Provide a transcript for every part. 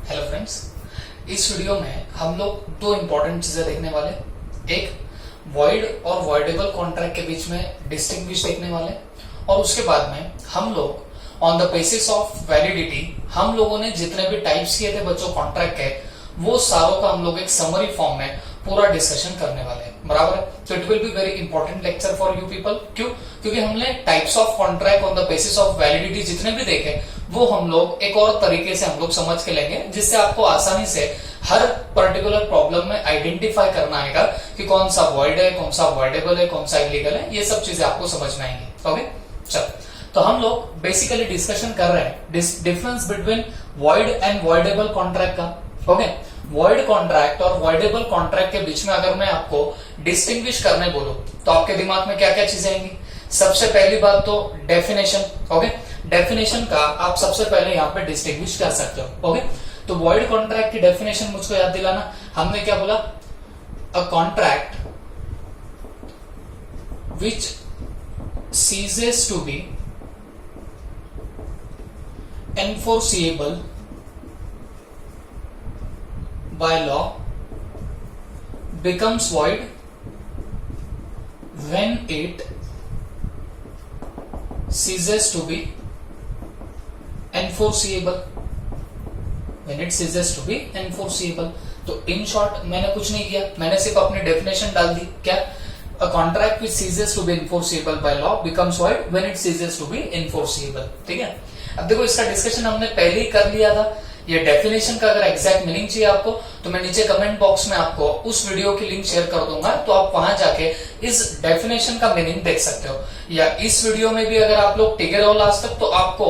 Hello friends, इस video में हम लोग दो इंपॉर्टेंट चीजें देखने वाले। एक, वॉइड और वॉइडेबल कॉन्ट्रैक्ट के बीच में डिस्टिंग्विश देखने वाले, और उसके बाद में हम लोग on the basis of validity हम लोगों ने जितने भी टाइप्स किए थे बच्चों कॉन्ट्रैक्ट के, वो सारों का हम लोग एक समरी फॉर्म में पूरा डिस्कशन करने वाले हैं। बराबर है। तो it will be very important lecture for you people. क्यों? क्योंकि हमने types of contract on the basis of validity जितने भी देखे वो हम लोग एक और तरीके से हम लोग समझ के लेंगे, जिससे आपको आसानी से हर पर्टिकुलर प्रॉब्लम में आइडेंटिफाई करना आएगा कि कौन सा वॉइड है, कौन सा वॉइडेबल है, कौन सा इलीगल है। ये सब चीजें आपको समझ में आएंगी। ओके, चलो, तो हम लोग बेसिकली डिस्कशन कर रहे हैं difference between void and voidable contract का। ओके, वॉइड कॉन्ट्रैक्ट और वॉइडेबल कॉन्ट्रैक्ट के बीच में अगर मैं आपको डिस्टिंग्विश करने बोलूं तो आपके दिमाग में क्या क्या चीजें आएंगी? सबसे पहली बात तो डेफिनेशन। ओके, डेफिनेशन का आप सबसे पहले यहाँ पे डिस्टिंग्विश कर सकते हो। ओके, तो वॉइड कॉन्ट्रैक्ट की डेफिनेशन मुझको याद दिलाना। हमने क्या बोला? A contract which ceases to be enforceable by law becomes void when it ceases to be enforceable. When it ceases to be enforceable. तो इन शॉर्ट मैंने कुछ नहीं किया, मैंने सिर्फ अपनी डेफिनेशन डाल दी। क्या? A contract which ceases to be enforceable by law becomes void when it ceases to be enforceable. ठीक है, अब देखो इसका डिस्कशन हमने पहले ही कर लिया था। ये डेफिनेशन का अगर एग्जैक्ट मीनिंग चाहिए आपको तो मैं नीचे कमेंट बॉक्स में आपको उस वीडियो की लिंक शेयर कर दूंगा, तो आप वहां जाके इस डेफिनेशन का मीनिंग देख सकते हो। या इस वीडियो में भी अगर आप लोग टिके रहो लास्ट तक तो आपको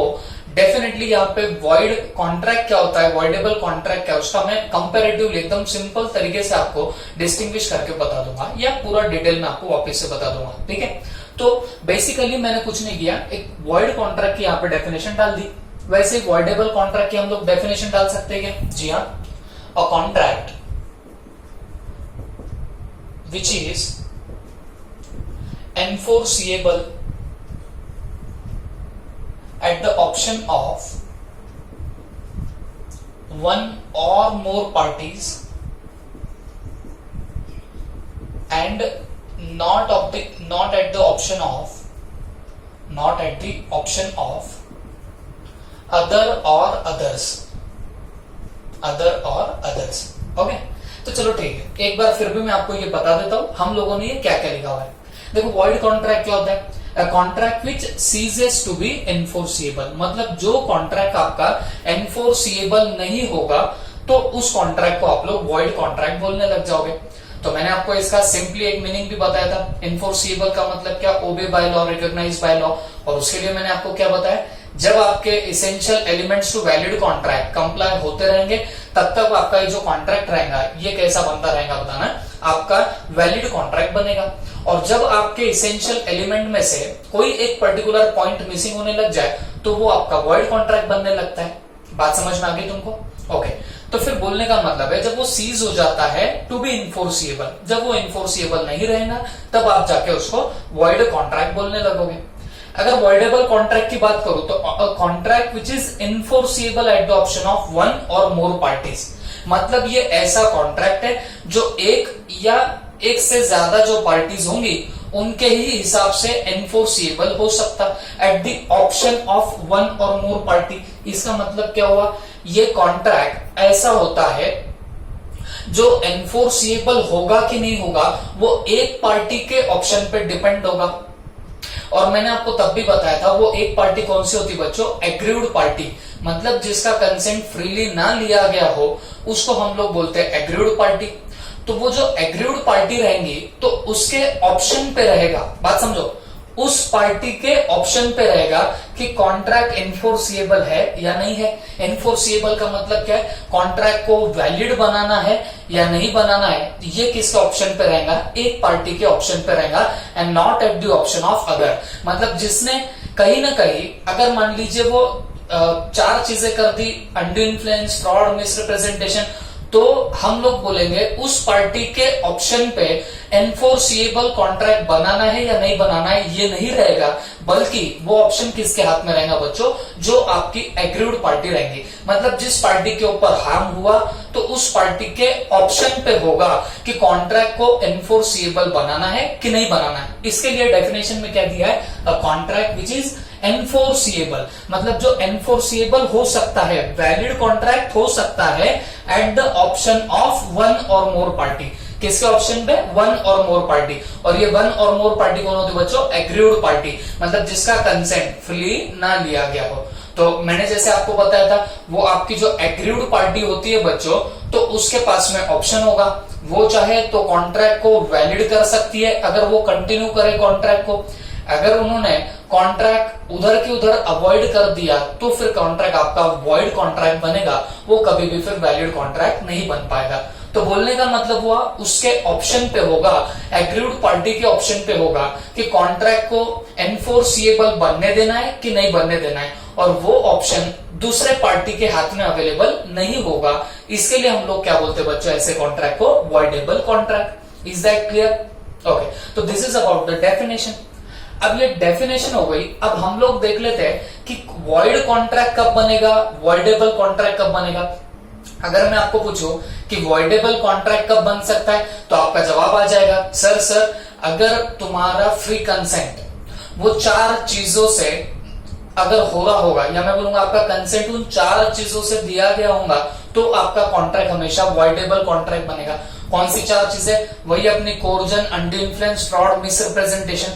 डेफिनेटली यहाँ पे वॉइड कॉन्ट्रैक्ट क्या होता है, वॉइडेबल कॉन्ट्रैक्ट क्या है, उसका मैं कंपैरेटिवली एकदम सिंपल तरीके से आपको डिस्टिंग्विश करके बता दूंगा, या पूरा डिटेल में आपको वापस से बता दूंगा। ठीक है, तो बेसिकली मैंने कुछ नहीं किया, एक वॉइड कॉन्ट्रैक्ट की यहाँ पे डेफिनेशन डाल दी। वैसे वॉइडेबल कॉन्ट्रैक्ट की हम लोग डेफिनेशन डाल सकते हैं क्या? जी हाँ, a contract which is enforceable at the option of one or more parties and not at the option of other or others. Okay, तो चलो ठीक है, एक बार फिर भी मैं आपको ये बता देता हूं हम लोगों ने ये क्या क्या लिखा हुआ है। देखो, वॉइड कॉन्ट्रैक्ट क्या होता है? A contract which ceases to be enforceable, मतलब जो कॉन्ट्रैक्ट आपका enforceable नहीं होगा तो उस कॉन्ट्रैक्ट को आप लोग void कॉन्ट्रैक्ट बोलने लग जाओगे। तो मैंने आपको इसका सिंपली एक मीनिंग भी बताया था। enforceable का मतलब क्या? Obey by law, recognise by law. और उसके लिए मैंने आपको क्या बताया? जब आपके essential elements to valid contract comply होते रहेंगे तब तक आपका ये जो कॉन्ट्रैक्ट रहेगा ये कैसा बनता रहेगा बताना, आपका वैलिड कॉन्ट्रैक्ट बनेगा। और जब आपके इसेंशियल एलिमेंट में से कोई एक पर्टिकुलर पॉइंट मिसिंग होने लग जाए तो वो आपका वॉइड कॉन्ट्रैक्ट बनने लगता है। बात समझ में आ गई तुमको? ओके, तो फिर बोलने का मतलब है जब वो सीज हो जाता है टू बी इनफोर्सिएबल, जब वो इनफोर्सिएबल नहीं रहेगा तब आप जाके उसको वॉइड कॉन्ट्रैक्ट बोलने लगोगे। अगर वॉइडेबल कॉन्ट्रैक्ट की बात करूं तो contract which is enforceable at the option of one or more parties, मतलब ये ऐसा कॉन्ट्रैक्ट है जो एक या एक से ज्यादा जो पार्टीज होंगी उनके ही हिसाब से एनफोर्सिएबल हो सकता eight the option of one or more party. इसका मतलब क्या हुआ? ये कॉन्ट्रैक्ट ऐसा होता है जो एनफोर्सिएबल होगा कि नहीं होगा वो एक पार्टी के ऑप्शन पे डिपेंड होगा। और मैंने आपको तब भी बताया था वो एक पार्टी कौन सी होती बच्चों? एग्रीव्ड पार्टी, मतलब जिसका कंसेंट फ्रीली ना लिया गया हो उसको हम लोग बोलते हैं एग्रीव्ड पार्टी। तो वो जो एग्रीव्ड पार्टी रहेंगी तो उसके ऑप्शन पे रहेगा, बात समझो, उस पार्टी के ऑप्शन पे रहेगा कि कॉन्ट्रैक्ट एनफोर्सिएबल है या नहीं है। एनफोर्सिएबल का मतलब क्या है? कॉन्ट्रैक्ट को वैलिड बनाना है या नहीं बनाना है, ये किसके ऑप्शन पे रहेगा? एक पार्टी के ऑप्शन पे रहेगा, and not at the option of other. मतलब जिसने कहीं ना कहीं, अगर मान लीजिए वो चार चीजें कर दी, अंडू इन्फ्लुएंस, फ्रॉड, मिसरिप्रेजेंटेशन, तो हम लोग बोलेंगे उस पार्टी के ऑप्शन पे एनफोर्सिएबल कॉन्ट्रैक्ट बनाना है या नहीं बनाना है ये नहीं रहेगा, बल्कि वो ऑप्शन किसके हाथ में रहेगा बच्चों, जो आपकी एग्रीड पार्टी रहेंगी। मतलब जिस पार्टी के ऊपर हार्म हुआ तो उस पार्टी के ऑप्शन पे होगा कि कॉन्ट्रैक्ट को एनफोर्सिएबल बनाना है कि नहीं बनाना है। इसके लिए डेफिनेशन में क्या दिया है, a contract which is enforceable, मतलब जो एनफोर्सिएबल हो सकता है, वैलिड कॉन्ट्रैक्ट हो सकता है eight the option of one or more party. किसके ऑप्शन पे, वन और मोर पार्टी। और ये वन और मोर पार्टी कौन होती है बच्चों, एग्रीड पार्टी, मतलब जिसका कंसेंट फ्री ना लिया गया हो। तो मैंने जैसे आपको बताया था, वो आपकी जो एग्रीड पार्टी होती है बच्चों, तो उसके पास में ऑप्शन होगा, वो चाहे तो कॉन्ट्रैक्ट को वैलिड कर सकती है अगर वो कंटिन्यू करे कॉन्ट्रैक्ट को। अगर उन्होंने कॉन्ट्रैक्ट उधर की उधर अवॉइड कर दिया तो फिर कॉन्ट्रैक्ट आपका वॉइड कॉन्ट्रैक्ट बनेगा, वो कभी भी फिर वैलिड कॉन्ट्रैक्ट नहीं बन पाएगा। तो बोलने का मतलब हुआ उसके ऑप्शन पे होगा, एग्रीड पार्टी के ऑप्शन पे होगा कि कॉन्ट्रैक्ट को एनफोर्सिएबल बनने देना है कि नहीं बनने देना है, और वो ऑप्शन दूसरे पार्टी के हाथ में अवेलेबल नहीं होगा। इसके लिए हम लोग क्या बोलते हैं बच्चों, ऐसे कॉन्ट्रैक्ट को voidable contract. Is that clear? Okay, तो this is about the definition. अब ये डेफिनेशन हो गई, अब हम लोग देख लेते हैं कि वॉइड कॉन्ट्रैक्ट कब बनेगा, वॉइडेबल कॉन्ट्रैक्ट कब बनेगा। अगर मैं आपको पूछूं कि वॉइडेबल कॉन्ट्रैक्ट कब बन सकता है, तो आपका जवाब आ जाएगा सर अगर तुम्हारा फ्री कंसेंट वो 4 चीजों से अगर हो रहा होगा, या मैं बोलूंगा आपका कंसेंट उन 4 चीजों से दिया गया होगा, तो आपका कॉन्ट्रैक्ट हमेशा वॉइडेबल कॉन्ट्रैक्ट बनेगा। कौन सी 4 चीजें, वही अपनी coercion, undue influence, fraud, misrepresentation.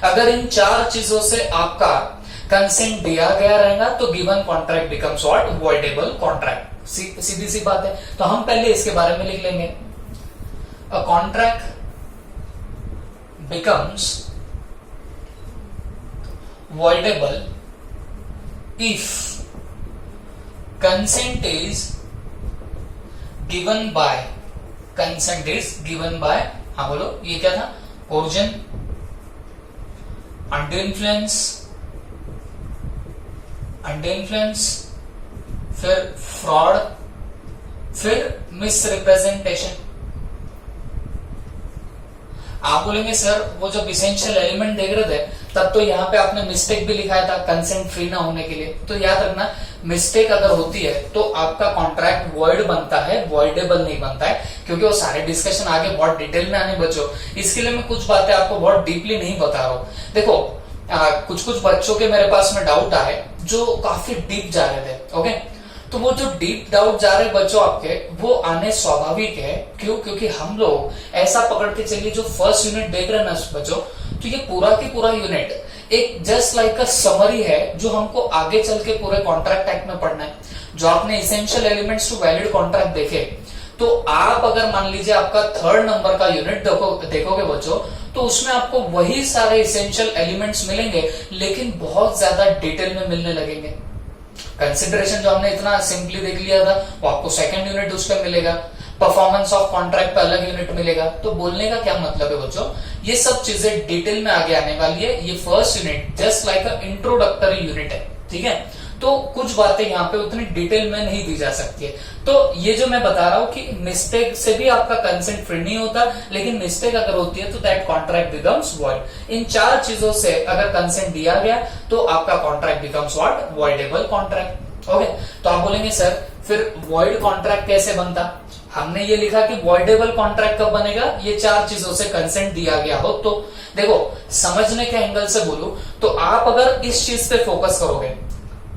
अगर इन 4 चीजों से आपका कंसेंट दिया गया रहेगा तो given contract becomes what, voidable contract. सीधी सी बात है। तो हम पहले इसके बारे में लिख लेंगे, a contract becomes voidable if consent is given by, consent is given by, हाँ बोलो ये क्या था, ओरिजिन, अनड्यू इन्फ्लुएंस, फिर फ्रॉड, फिर मिसरिप्रेजेंटेशन। आप बोलेंगे सर वो जब इसेंशियल एलिमेंट देख रहे थे तब तो यहाँ पे आपने मिस्टेक भी लिखाया था कंसेंट फ्री ना होने के लिए। तो याद रखना, मिस्टेक अगर होती है तो आपका कॉन्ट्रैक्ट वॉइड बनता है, वॉइडेबल नहीं बनता है, क्योंकि वो सारे डिस्कशन आगे बहुत डिटेल में आने बच्चों। इसके लिए मैं कुछ बातें आपको बहुत डीपली नहीं बता रहा हूँ। देखो कुछ बच्चों के मेरे पास में डाउट आए जो काफी डीप जा रहे थे। ओके, तो वो जो डीप डाउट जा रहे बच्चों आपके, वो आने स्वाभाविक है। क्यों? क्योंकि हम लोग ऐसा पकड़ के चलिए, जो फर्स्ट यूनिट देख रहे हैं ना बच्चों, तो ये पूरा की पूरा यूनिट एक जस्ट लाइक अ समरी है जो हमको आगे चल के पूरे कॉन्ट्रैक्ट एक्ट में पढ़ना है। जो आपने essential elements to valid contract देखे, तो आप अगर मान लीजिए आपका 3rd नंबर का यूनिट देखोगे बच्चों, तो उसमें आपको वही सारे इसेंशियल एलिमेंट्स मिलेंगे, लेकिन बहुत ज्यादा डिटेल में मिलने लगेंगे। कंसिडरेशन जो हमने इतना सिंपली देख लिया था वो आपको 2nd यूनिट उस पर मिलेगा, परफॉर्मेंस ऑफ कॉन्ट्रैक्ट पे अलग यूनिट मिलेगा। तो बोलने का क्या मतलब है बच्चों, ये सब चीजें डिटेल में आगे आने वाली है। ये फर्स्ट यूनिट जस्ट लाइक अ इंट्रोडक्टरी यूनिट है, ठीक है। तो कुछ बातें यहाँ पे उतनी डिटेल में नहीं दी जा सकती है। तो ये जो मैं बता रहा हूँ कि मिस्टेक से भी आपका कंसेंट फ्री नहीं होता, लेकिन मिस्टेक अगर होती है तो दैट कॉन्ट्रैक्ट बिकम्स वॉइड। इन 4 चीजों से अगर कंसेंट दिया गया तो आपका contract becomes what, voidable contract. Okay, तो आप बोलेंगे सर फिर वॉइड कॉन्ट्रैक्ट कैसे बनता। हमने ये लिखा कि वॉइडेबल कॉन्ट्रैक्ट कब बनेगा, ये 4 चीजों से कंसेंट दिया गया हो। तो देखो, समझने के एंगल से बोलूं तो आप अगर इस चीज पे फोकस करोगे,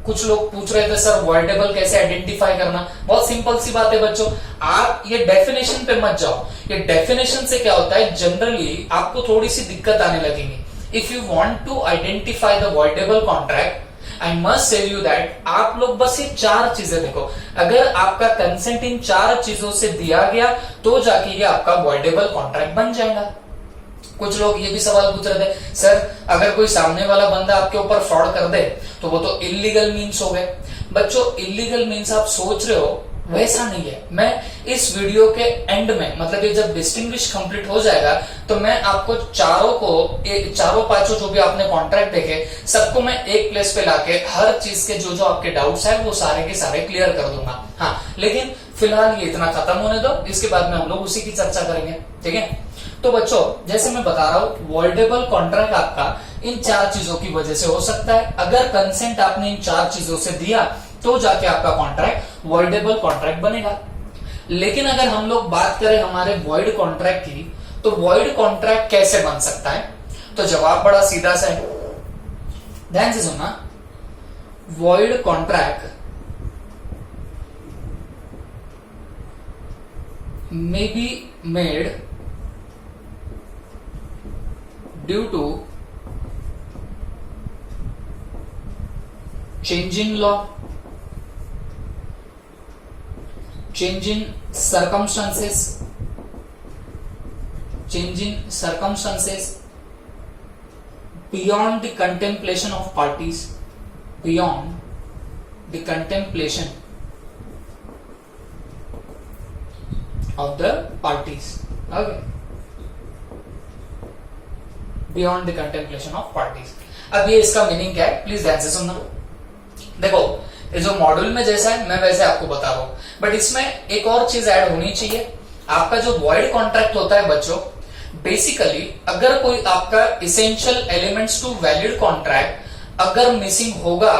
कुछ लोग पूछ रहे थे सर वॉइडेबल कैसे आइडेंटिफाई करना। बहुत सिंपल सी बात है बच्चों, आप ये डेफिनेशन पे मत जाओ। ये डेफिनेशन से क्या होता है, जनरली आपको थोड़ी सी दिक्कत आने लगेगी। If you want to identify the voidable contract, I must tell you that आप लोग बस ये 4 चीजें देखो। अगर आपका कंसेंट इन 4 चीजों से दिया गया तो जाके ये आपका वॉइडेबल कॉन्ट्रैक्ट बन जाएगा। कुछ लोग ये भी सवाल पूछ रहे थे, सर अगर कोई सामने वाला बंदा आपके ऊपर फ्रॉड कर दे तो वो तो इलीगल मीन्स हो गए। बच्चों, इलीगल मीन्स आप सोच रहे हो वैसा नहीं है। मैं इस वीडियो के एंड में, मतलब ये जब डिस्टिंग्विश कंप्लीट हो जाएगा, तो मैं आपको चारों पांचों जो भी आपने कॉन्ट्रैक्ट देखे, सबको मैं एक प्लेस पे लाके हर चीज के जो आपके डाउट्स है वो सारे के सारे क्लियर कर दूंगा। हाँ, लेकिन फिलहाल ये इतना खत्म होने दो, इसके बाद में हम लोग उसी की चर्चा करेंगे। ठीक है, तो बच्चों जैसे मैं बता रहा हूं, वॉइडेबल कॉन्ट्रैक्ट आपका इन 4 चीजों की वजह से हो सकता है। अगर कंसेंट आपने इन 4 चीजों से दिया तो जाके आपका कॉन्ट्रैक्ट वॉइडेबल कॉन्ट्रैक्ट बनेगा। लेकिन अगर हम लोग बात करें हमारे वॉइड कॉन्ट्रैक्ट की, तो वॉइड कॉन्ट्रैक्ट कैसे बन सकता है? तो जवाब बड़ा सीधा सा है, ध्यान से सुनना। Void contract may be made due to change in law, change in circumstances, change in circumstances beyond the contemplation of parties, beyond the contemplation of the parties. Okay, beyond the contemplation of parties. अब ये इसका meaning क्या है, please ध्यान से सुनना। देखो, ये जो मॉड्यूल में जैसा है मैं वैसे आपको बता रहा हूं, बट इसमें एक और चीज ऐड होनी चाहिए। आपका जो वॉइड कॉन्ट्रैक्ट होता है बच्चों, बेसिकली अगर कोई आपका essential elements to valid contract अगर मिसिंग होगा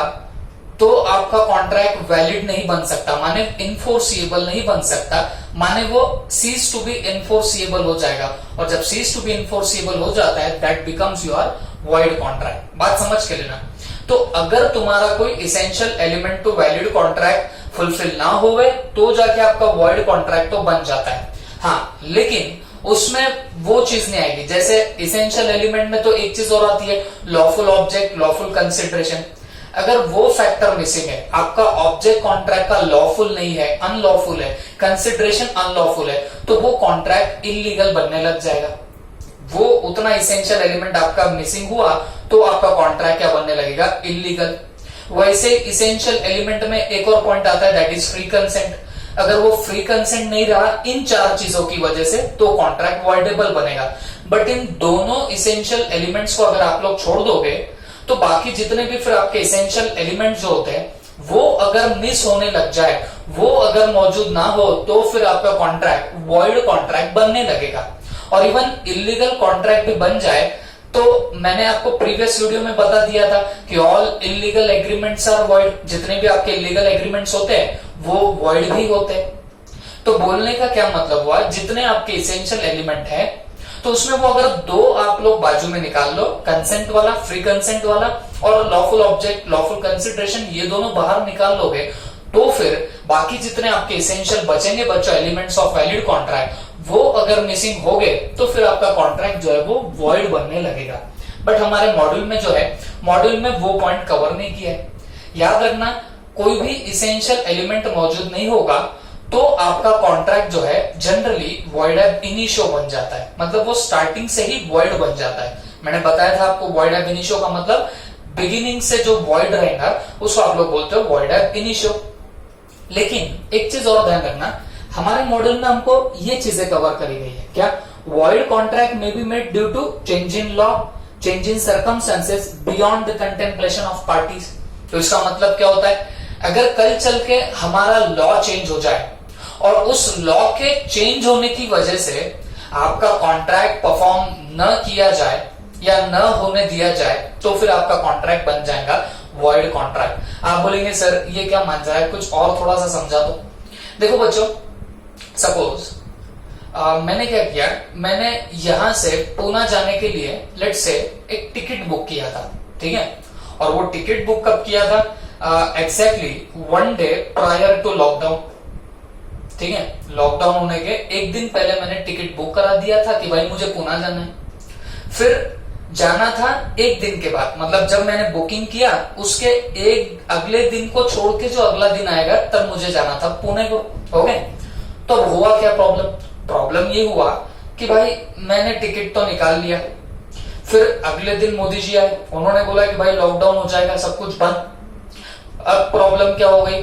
तो आपका कॉन्ट्रैक्ट वैलिड नहीं बन सकता, माने इनफोर्सिएबल नहीं बन सकता, माने वो सीज टू बी इनफोर्सिएबल हो जाएगा। और जब सीज टू बी इनफोर्सिएबल हो जाता है, that becomes your void contract. बात समझ के लेना। तो अगर तुम्हारा कोई essential element to valid contract fulfil ना होवे तो जाके आपका वॉइड कॉन्ट्रैक्ट तो बन जाता है। हाँ, लेकिन उसमें वो चीज नहीं आएगी। जैसे इसेंशियल एलिमेंट में तो एक चीज और आती है, लॉफुल ऑब्जेक्ट, लॉफुल कंसिडरेशन। अगर वो फैक्टर मिसिंग है, आपका ऑब्जेक्ट कॉन्ट्रैक्ट का लॉफुल नहीं है, अनलॉफुल है, कंसिडरेशन अनलॉफुल है, तो वो कॉन्ट्रैक्ट इलीगल बनने लग जाएगा। वो उतना इसेंशियल एलिमेंट आपका मिसिंग हुआ तो आपका कॉन्ट्रैक्ट क्या बनने लगेगा? इलीगल। वैसे इसेंशियल एलिमेंट में एक और पॉइंट आता है, दैट इज फ्री कंसेंट। अगर वो फ्री कंसेंट नहीं रहा इन 4 चीजों की वजह से, तो कॉन्ट्रैक्ट वॉइडेबल बनेगा। बट इन दोनों इसेंशियल एलिमेंट्स को अगर आप लोग छोड़ दोगे तो बाकी जितने भी फिर आपके इसेंशियल एलिमेंट जो होते हैं वो अगर मिस होने लग जाए, वो अगर मौजूद ना हो, तो फिर आपका कॉन्ट्रैक्ट वॉइड कॉन्ट्रैक्ट बनने लगेगा। और इवन इलीगल कॉन्ट्रैक्ट भी बन जाए तो मैंने आपको प्रीवियस वीडियो में बता दिया था कि all illegal agreements are void. जितने भी आपके इलीगल एग्रीमेंट्स होते हैं वो वॉइड भी होते हैं। तो बोलने का क्या मतलब हुआ, जितने आपके इसेंशियल एलिमेंट है तो उसमें वो अगर 2 आप लोग बाजू में निकाल लो, कंसेंट वाला, फ्री कंसेंट वाला, और लॉफुल ऑब्जेक्ट, लॉफुल कंसिडरेशन, ये दोनों बाहर निकाल लोगे, तो फिर बाकी जितने आपके इसेंशियल बचेंगे बच्चों एलिमेंट्स ऑफ वैलिड कॉन्ट्रैक्ट, वो अगर मिसिंग हो गए तो फिर आपका कॉन्ट्रैक्ट जो है वो वॉइड बनने लगेगा। बट हमारे मॉड्यूल में जो है, मॉड्यूल में वो पॉइंट कवर नहीं किया है। याद रखना, कोई भी इसेंशियल एलिमेंट मौजूद नहीं होगा तो आपका कॉन्ट्रैक्ट जो है जनरली वॉइड एब इनिशियो बन जाता है। मतलब वो स्टार्टिंग से ही वॉइड बन जाता है। मैंने बताया था आपको वॉइड एब इनिशियो का मतलब बिगिनिंग से जो वॉइड रहेगा उसको आप लोग बोलते हो वॉइड एब इनिशियो। लेकिन एक चीज और ध्यान रखना, हमारे मॉडल में हमको ये चीजें कवर करी गई है। क्या? वॉइड कॉन्ट्रैक्ट में be made due to change in law, change in circumstances beyond the contemplation of parties. तो इसका मतलब क्या होता है, अगर कल चल के हमारा लॉ चेंज हो जाए और उस लॉ के चेंज होने की वजह से आपका कॉन्ट्रैक्ट परफॉर्म न किया जाए या न होने दिया जाए तो फिर आपका कॉन्ट्रैक्ट बन जाएगा वॉइड कॉन्ट्रैक्ट। आप बोलेंगे सर ये क्या मान रहा है, कुछ और थोड़ा सा समझा दो। देखो बच्चों, सपोज मैंने क्या किया, मैंने यहां से पूना जाने के लिए लेट्स से एक टिकट बुक किया था, ठीक है। और वो टिकट बुक कब किया था? Exactly 1 day prior to lockdown, ठीक है। लॉकडाउन होने के 1 दिन पहले मैंने टिकट बुक करा दिया था कि भाई मुझे पुणे जाना है। फिर जाना था 1 दिन के बाद, मतलब जब मैंने बुकिंग किया उसके एक अगले दिन को छोड़ के जो अगला दिन आएगा तब मुझे जाना था पुणे को। ओके, तो हुआ क्या प्रॉब्लम? प्रॉब्लम ये हुआ कि भाई मैंने टिकट तो निकाल लिया, फिर अगले दिन मोदी जी आए, उन्होंने बोला कि भाई लॉकडाउन हो जाएगा, सब कुछ बंद। अब प्रॉब्लम क्या हो गई,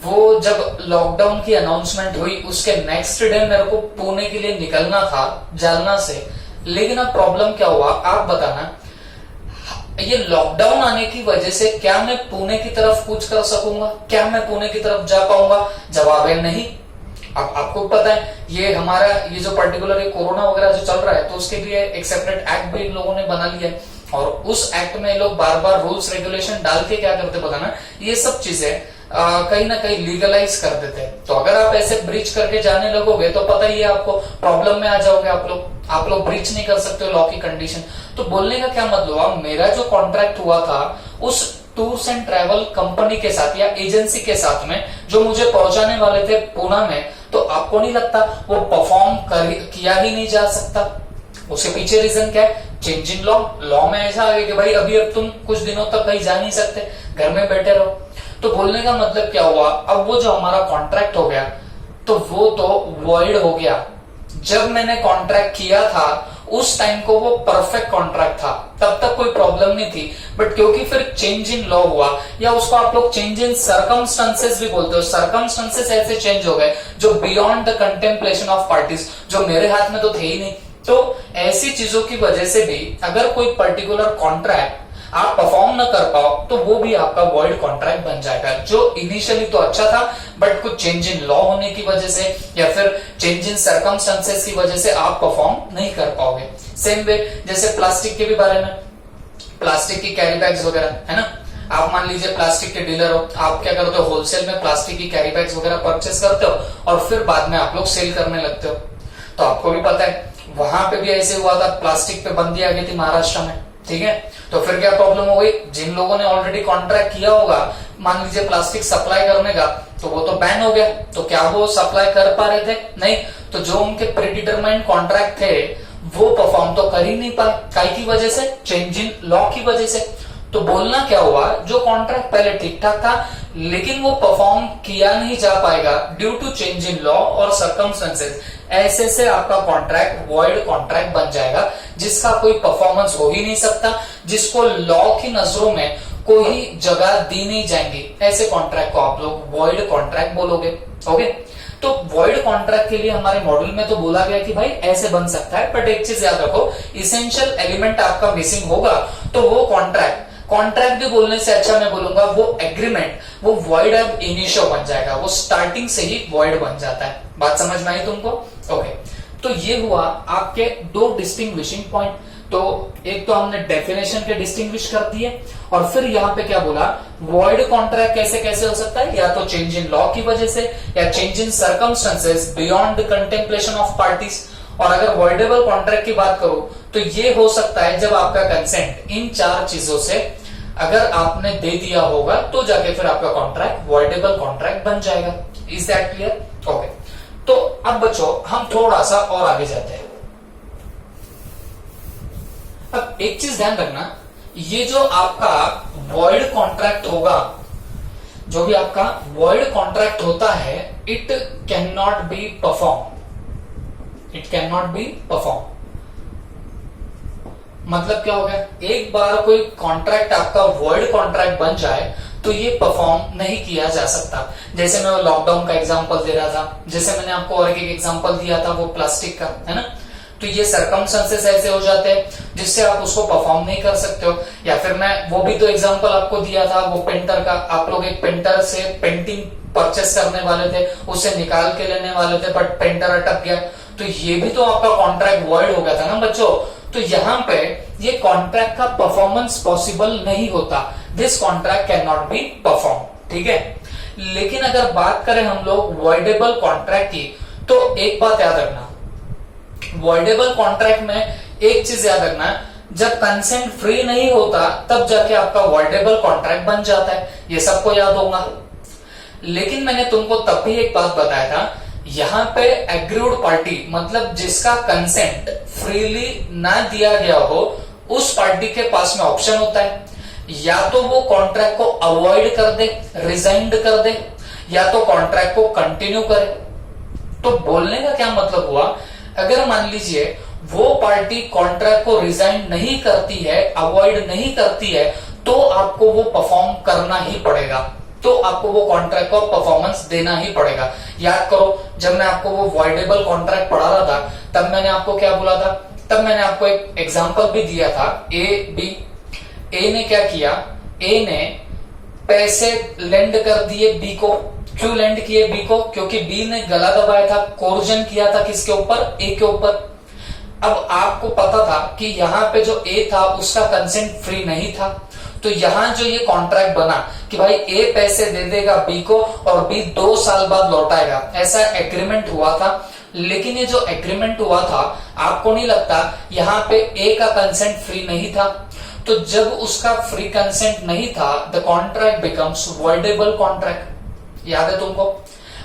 वो जब लॉकडाउन की अनाउंसमेंट हुई उसके नेक्स्ट डे मेरे को पुणे के लिए निकलना था जालना से। लेकिन अब प्रॉब्लम क्या हुआ आप बताना, ये लॉकडाउन आने की वजह से क्या मैं पुणे की तरफ कूच कर सकूंगा? क्या मैं पुणे की तरफ जा पाऊंगा? जवाब है नहीं, अब आपको पता है ये हमारा ये जो पर्टिकुलर ये कोरोना वगैरह जो चल रहा है, तो उसके लिए एक सेपरेट एक्ट भी इन लोगों ने बना लिया है, और उस एक्ट में लोग बार बार रूल्स रेगुलेशन डाल के क्या करते पता ना, ये सब चीजें कहीं ना कहीं लीगलाइज कर देते हैं। तो अगर आप ऐसे ब्रीच करके जाने लगोगे तो पता ही है आपको, प्रॉब्लम में आ जाओगे आप लोग ब्रीच नहीं कर सकते हो लॉ की कंडीशन। तो बोलने का क्या मतलब, मेरा जो कॉन्ट्रैक्ट हुआ था उस टूर्स एंड ट्रैवल कंपनी के साथ या एजेंसी के साथ में जो मुझे पहुंचाने वाले थे पूना में, तो आपको नहीं लगता वो परफॉर्म किया ही नहीं जा सकता? उसके पीछे रीजन क्या है? चेंज इन लॉ में ऐसा आ गया कि भाई अभी अब तुम कुछ दिनों तक कहीं जा नहीं सकते, घर में बैठे रहो। तो बोलने का मतलब क्या हुआ, अब वो जो हमारा कॉन्ट्रैक्ट हो गया तो वो तो वॉइड हो गया। जब मैंने कॉन्ट्रैक्ट किया था उस टाइम को वो परफेक्ट कॉन्ट्रैक्ट था, तब तक कोई प्रॉब्लम नहीं थी, बट क्योंकि फिर चेंज इन लॉ हुआ, या उसको आप लोग चेंज इन सर्कमस्टेंसेस भी बोलते हो, सर्कमस्टेंसेस ऐसे चेंज हो गए जो beyond the contemplation of parties, जो मेरे हाथ में तो थे ही नहीं। तो ऐसी चीजों की वजह से भी अगर कोई पर्टिकुलर कॉन्ट्रैक्ट आप परफॉर्म न कर पाओ तो वो भी आपका वॉइड कॉन्ट्रैक्ट बन जाएगा, जो इनिशियली तो अच्छा था बट कुछ चेंज इन लॉ होने की वजह से या फिर चेंज इन सर्कमस्टेंसेस की वजह से आप परफॉर्म नहीं कर पाओगे। सेम वे जैसे प्लास्टिक के भी बारे में, प्लास्टिक की कैरी बैग्स वगैरह है ना, आप मान लीजिए प्लास्टिक के डीलर हो, आप क्या करते हो, होलसेल में प्लास्टिक की कैरी बैग्स वगैरह परचेस करते हो और फिर बाद में आप लोग सेल करने लगते हो। तो आपको भी पता है वहां पे भी ऐसे हुआ था, प्लास्टिक पे बंदी आ गई थी महाराष्ट्र में, ठीक है। तो फिर क्या प्रॉब्लम हो गई, जिन लोगों ने ऑलरेडी कॉन्ट्रैक्ट किया होगा मान लीजिए प्लास्टिक सप्लाई करने का, तो वो तो बैन हो गया, तो क्या वो सप्लाई कर पा रहे थे? नहीं। तो जो उनके प्रीडिटरमाइंड कॉन्ट्रैक्ट थे वो परफॉर्म तो कर ही नहीं पाए, काय की वजह से? चेंज इन लॉ की वजह से। तो बोलना क्या हुआ, जो कॉन्ट्रैक्ट पहले ठीक ठाक था लेकिन वो परफॉर्म किया नहीं जा पाएगा due to change in law और सर्कमस्टेंसेस, ऐसे से आपका कॉन्ट्रैक्ट वॉइड कॉन्ट्रैक्ट बन जाएगा, जिसका कोई परफॉर्मेंस हो ही नहीं सकता, जिसको लॉ की नजरों में कोई जगह दी नहीं जाएंगी, ऐसे कॉन्ट्रैक्ट को आप लोग वॉइड कॉन्ट्रैक्ट बोलोगे। ओके, तो वॉइड कॉन्ट्रैक्ट के लिए हमारे मॉड्यूल में तो बोला गया कि भाई ऐसे बन सकता है, बट एक चीज याद रखो, इसेंशियल एलिमेंट आपका मिसिंग होगा तो वो कॉन्ट्रैक्ट भी बोलने से अच्छा मैं बोलूंगा वो एग्रीमेंट, वो वॉइड अब इनिशियो बन जाएगा, वो स्टार्टिंग से ही वॉइड बन जाता है। बात समझ में आई तुमको? ओके, तो ये हुआ आपके दो डिस्टिंग्विशिंग पॉइंट। तो एक तो हमने डेफिनेशन के डिस्टिंग्विश कर दिए, और फिर यहाँ पे क्या बोला, वॉइड कॉन्ट्रैक्ट कैसे कैसे हो सकता है, या तो चेंज इन लॉ की वजह से या change in circumstances beyond contemplation of parties. और अगर वॉइडेबल कॉन्ट्रैक्ट की बात करूं तो ये हो सकता है जब आपका कंसेंट इन चार चीजों से अगर आपने दे दिया होगा तो जाके फिर आपका कॉन्ट्रैक्ट वॉइडेबल कॉन्ट्रैक्ट बन जाएगा। Is that clear? ओके, तो अब बच्चों हम थोड़ा सा और आगे जाते हैं। अब एक चीज ध्यान रखना, ये जो आपका वॉइड कॉन्ट्रैक्ट होगा, जो भी आपका वॉइड कॉन्ट्रैक्ट होता है, it can not be perform, it can not be perform. मतलब क्या हो गया, एक बार कोई कॉन्ट्रैक्ट आपका वॉइड कॉन्ट्रैक्ट बन जाए तो ये परफॉर्म नहीं किया जा सकता। जैसे मैं वो लॉकडाउन का एग्जांपल दे रहा था, जैसे मैंने आपको और एक एग्जांपल दिया था वो प्लास्टिक का, है ना। तो ये सर्कमस्टेंसेस ऐसे हो जाते हैं जिससे आप उसको परफॉर्म नहीं कर सकते हो। या फिर मैं वो भी तो एग्जांपल आपको दिया था वो पेंटर का, आप लोग एक पेंटर से पेंटिंग परचेस करने वाले थे, उसे निकाल के लेने वाले थे, बट पेंटर अटक गया, तो ये भी तो आपका कॉन्ट्रैक्ट वॉइड हो गया था ना बच्चों। तो यहाँ पे ये कॉन्ट्रैक्ट का परफॉर्मेंस पॉसिबल नहीं होता, this contract can not be perform, ठीक है। लेकिन अगर बात करें हम लोग वॉइडेबल कॉन्ट्रैक्ट की, तो एक बात याद रखना, वॉइडेबल कॉन्ट्रैक्ट में एक चीज याद रखना, जब कंसेंट फ्री नहीं होता तब जाके आपका वॉइडेबल कॉन्ट्रैक्ट बन जाता है, ये सबको याद होगा। लेकिन मैंने तुमको तब भी एक बात बताया था, यहाँ पे एग्रीड पार्टी मतलब जिसका कंसेंट फ्रीली ना दिया गया हो, उस पार्टी के पास में ऑप्शन होता है, या तो वो कॉन्ट्रैक्ट को अवॉइड कर दे, रिजाइंड कर दे, या तो कॉन्ट्रैक्ट को कंटिन्यू करे। तो बोलने का क्या मतलब हुआ, अगर मान लीजिए वो पार्टी कॉन्ट्रैक्ट को रिजाइन नहीं करती है, अवॉइड नहीं करती है, तो आपको वो परफॉर्म करना ही पड़ेगा, तो आपको वो कॉन्ट्रैक्ट को परफॉर्मेंस देना ही पड़ेगा। याद करो जब मैं आपको वो वॉइडेबल कॉन्ट्रैक्ट पढ़ा रहा था तब मैंने आपको क्या बोला था, तब मैंने आपको एक एग्जांपल भी दिया था, ए ने क्या किया, ए ने पैसे लेंड कर दिए बी को, क्यों लैंड किए बी को? क्योंकि बी ने गला दबाया था, कोर्जन किया था किसके ऊपर? ए के ऊपर। अब आपको पता था कि यहाँ पे जो ए था उसका कंसेंट फ्री नहीं था, तो यहां जो ये कॉन्ट्रैक्ट बना कि भाई ए पैसे दे देगा बी को और बी 2 साल बाद लौटाएगा, ऐसा एग्रीमेंट हुआ था। लेकिन ये जो एग्रीमेंट हुआ था, आपको नहीं लगता यहाँ पे ए का कंसेंट फ्री नहीं था? तो जब उसका फ्री कंसेंट नहीं था, the contract becomes voidable contract. याद है तुमको?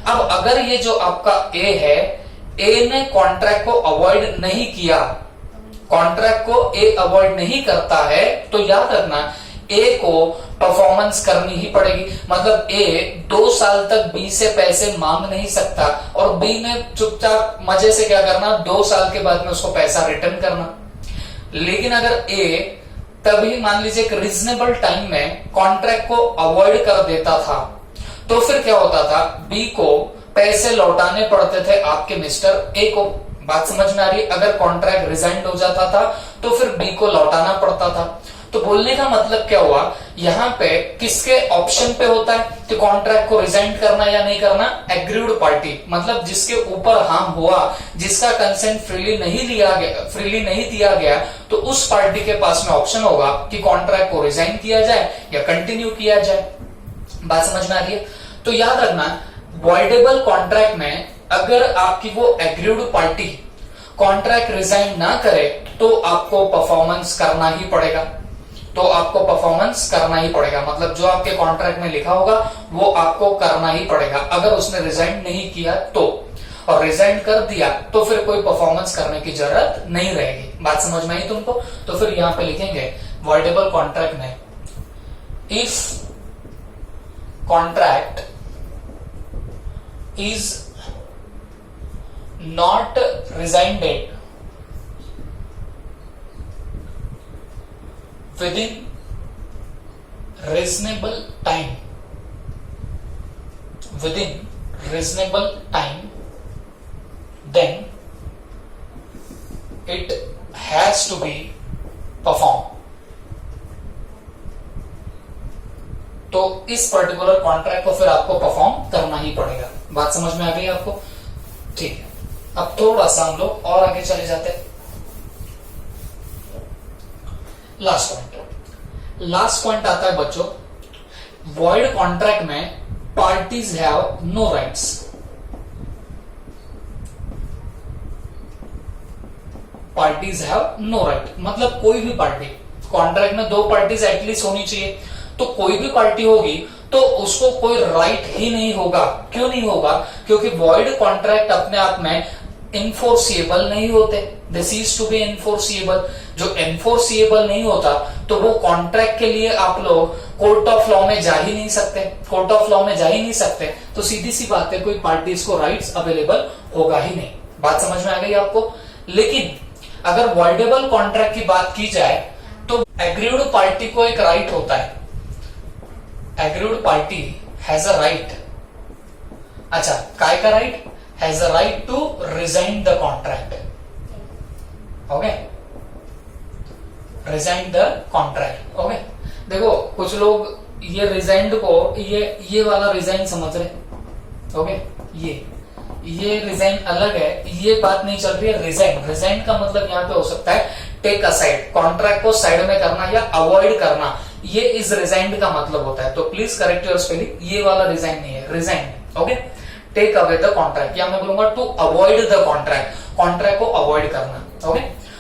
अब अगर ये जो आपका ए है, ए ने कॉन्ट्रैक्ट को अवॉइड नहीं किया, कॉन्ट्रैक्ट को ए अवॉइड नहीं करता है, तो याद रखना ए को परफॉर्मेंस करनी ही पड़ेगी। मतलब ए 2 साल तक बी से पैसे मांग नहीं सकता और बी ने चुपचाप मजे से क्या करना, 2 साल के बाद में उसको पैसा रिटर्न करना। लेकिन अगर ए तभी मान लीजिए एक रीजनेबल टाइम में कॉन्ट्रैक्ट को अवॉइड कर देता था, तो फिर क्या होता था, बी को पैसे लौटाने पड़ते थे आपके मिस्टर ए को। बात समझ में आ रही है? अगर कॉन्ट्रैक्ट रिजाइंड हो जाता था तो फिर बी को लौटाना पड़ता था। तो बोलने का मतलब क्या हुआ, यहाँ पे किसके ऑप्शन पे होता है कि कॉन्ट्रैक्ट को रिजाइन करना या नहीं करना? एग्रीड पार्टी, मतलब जिसके ऊपर हार्म हुआ, जिसका कंसेंट फ्रीली नहीं दिया गया, तो उस पार्टी के पास में ऑप्शन होगा कि कॉन्ट्रैक्ट को रिजाइन किया जाए या कंटिन्यू किया जाए। बात समझ में आ रही है? तो याद रखना, वॉइडेबल कॉन्ट्रैक्ट में अगर आपकी वो एग्रीड पार्टी कॉन्ट्रैक्ट रिजाइन ना करे तो आपको परफॉर्मेंस करना ही पड़ेगा। मतलब जो आपके कॉन्ट्रैक्ट में लिखा होगा वो आपको करना ही पड़ेगा। अगर उसने रिजाइन नहीं किया तो, और रिजाइन कर दिया तो फिर कोई परफॉर्मेंस करने की जरूरत नहीं रहेगी। बात समझ में आई तुमको? तो फिर यहां पे लिखेंगे वॉइडेबल कॉन्ट्रैक्ट में, if contract is not rescinded within reasonable time, then it has to be performed। तो इस पर्टिकुलर कॉन्ट्रैक्ट को फिर आपको परफॉर्म करना ही पड़ेगा। बात समझ में आ गई आपको? ठीक है, अब थोड़ा सा हम लोग और आगे चले जाते हैं। लास्ट पॉइंट आता है बच्चों, वॉइड कॉन्ट्रैक्ट में parties have no rights. Parties have no right, मतलब कोई भी पार्टी, कॉन्ट्रैक्ट में 2 पार्टीज एटलीस्ट होनी चाहिए, तो कोई भी पार्टी होगी तो उसको कोई राइट ही नहीं होगा। क्यों नहीं होगा? क्योंकि वॉइड कॉन्ट्रैक्ट अपने आप में इनफोर्सिएबल नहीं होते, दे सीज टू बी इनफोर्सिएबल। जो इनफोर्सिएबल नहीं होता तो वो कॉन्ट्रैक्ट के लिए आप लोग कोर्ट ऑफ लॉ में जा ही नहीं सकते। तो सीधी सी बात है, कोई पार्टीज को राइट्स अवेलेबल होगा ही नहीं। बात समझ में आ गई आपको? लेकिन अगर वॉइडेबल कॉन्ट्रैक्ट की बात की जाए तो एग्रीड पार्टी को एक राइट होता है, agreed party has a right. अच्छा, काय का right? Has a right to resign the contract. Okay, resign the contract. Okay, देखो कुछ लोग ये रिजाइंड को ये वाला रिजाइन समझ रहे। ओके, ये रिजाइन अलग है, ये बात नहीं चल रही है। रिजाइन का मतलब यहाँ पे हो सकता है टेक असाइड, कॉन्ट्रैक्ट को साइड में करना या अवॉइड करना, ये इस रिजाइंड का मतलब होता है। तो प्लीज करेक्ट योर स्पेलिंग, ये वाला रिजाइन नहीं है, rescind. Okay, take away the contract, या मैं बोलूंगा to avoid the contract, contract को अवॉइड करना। ओके,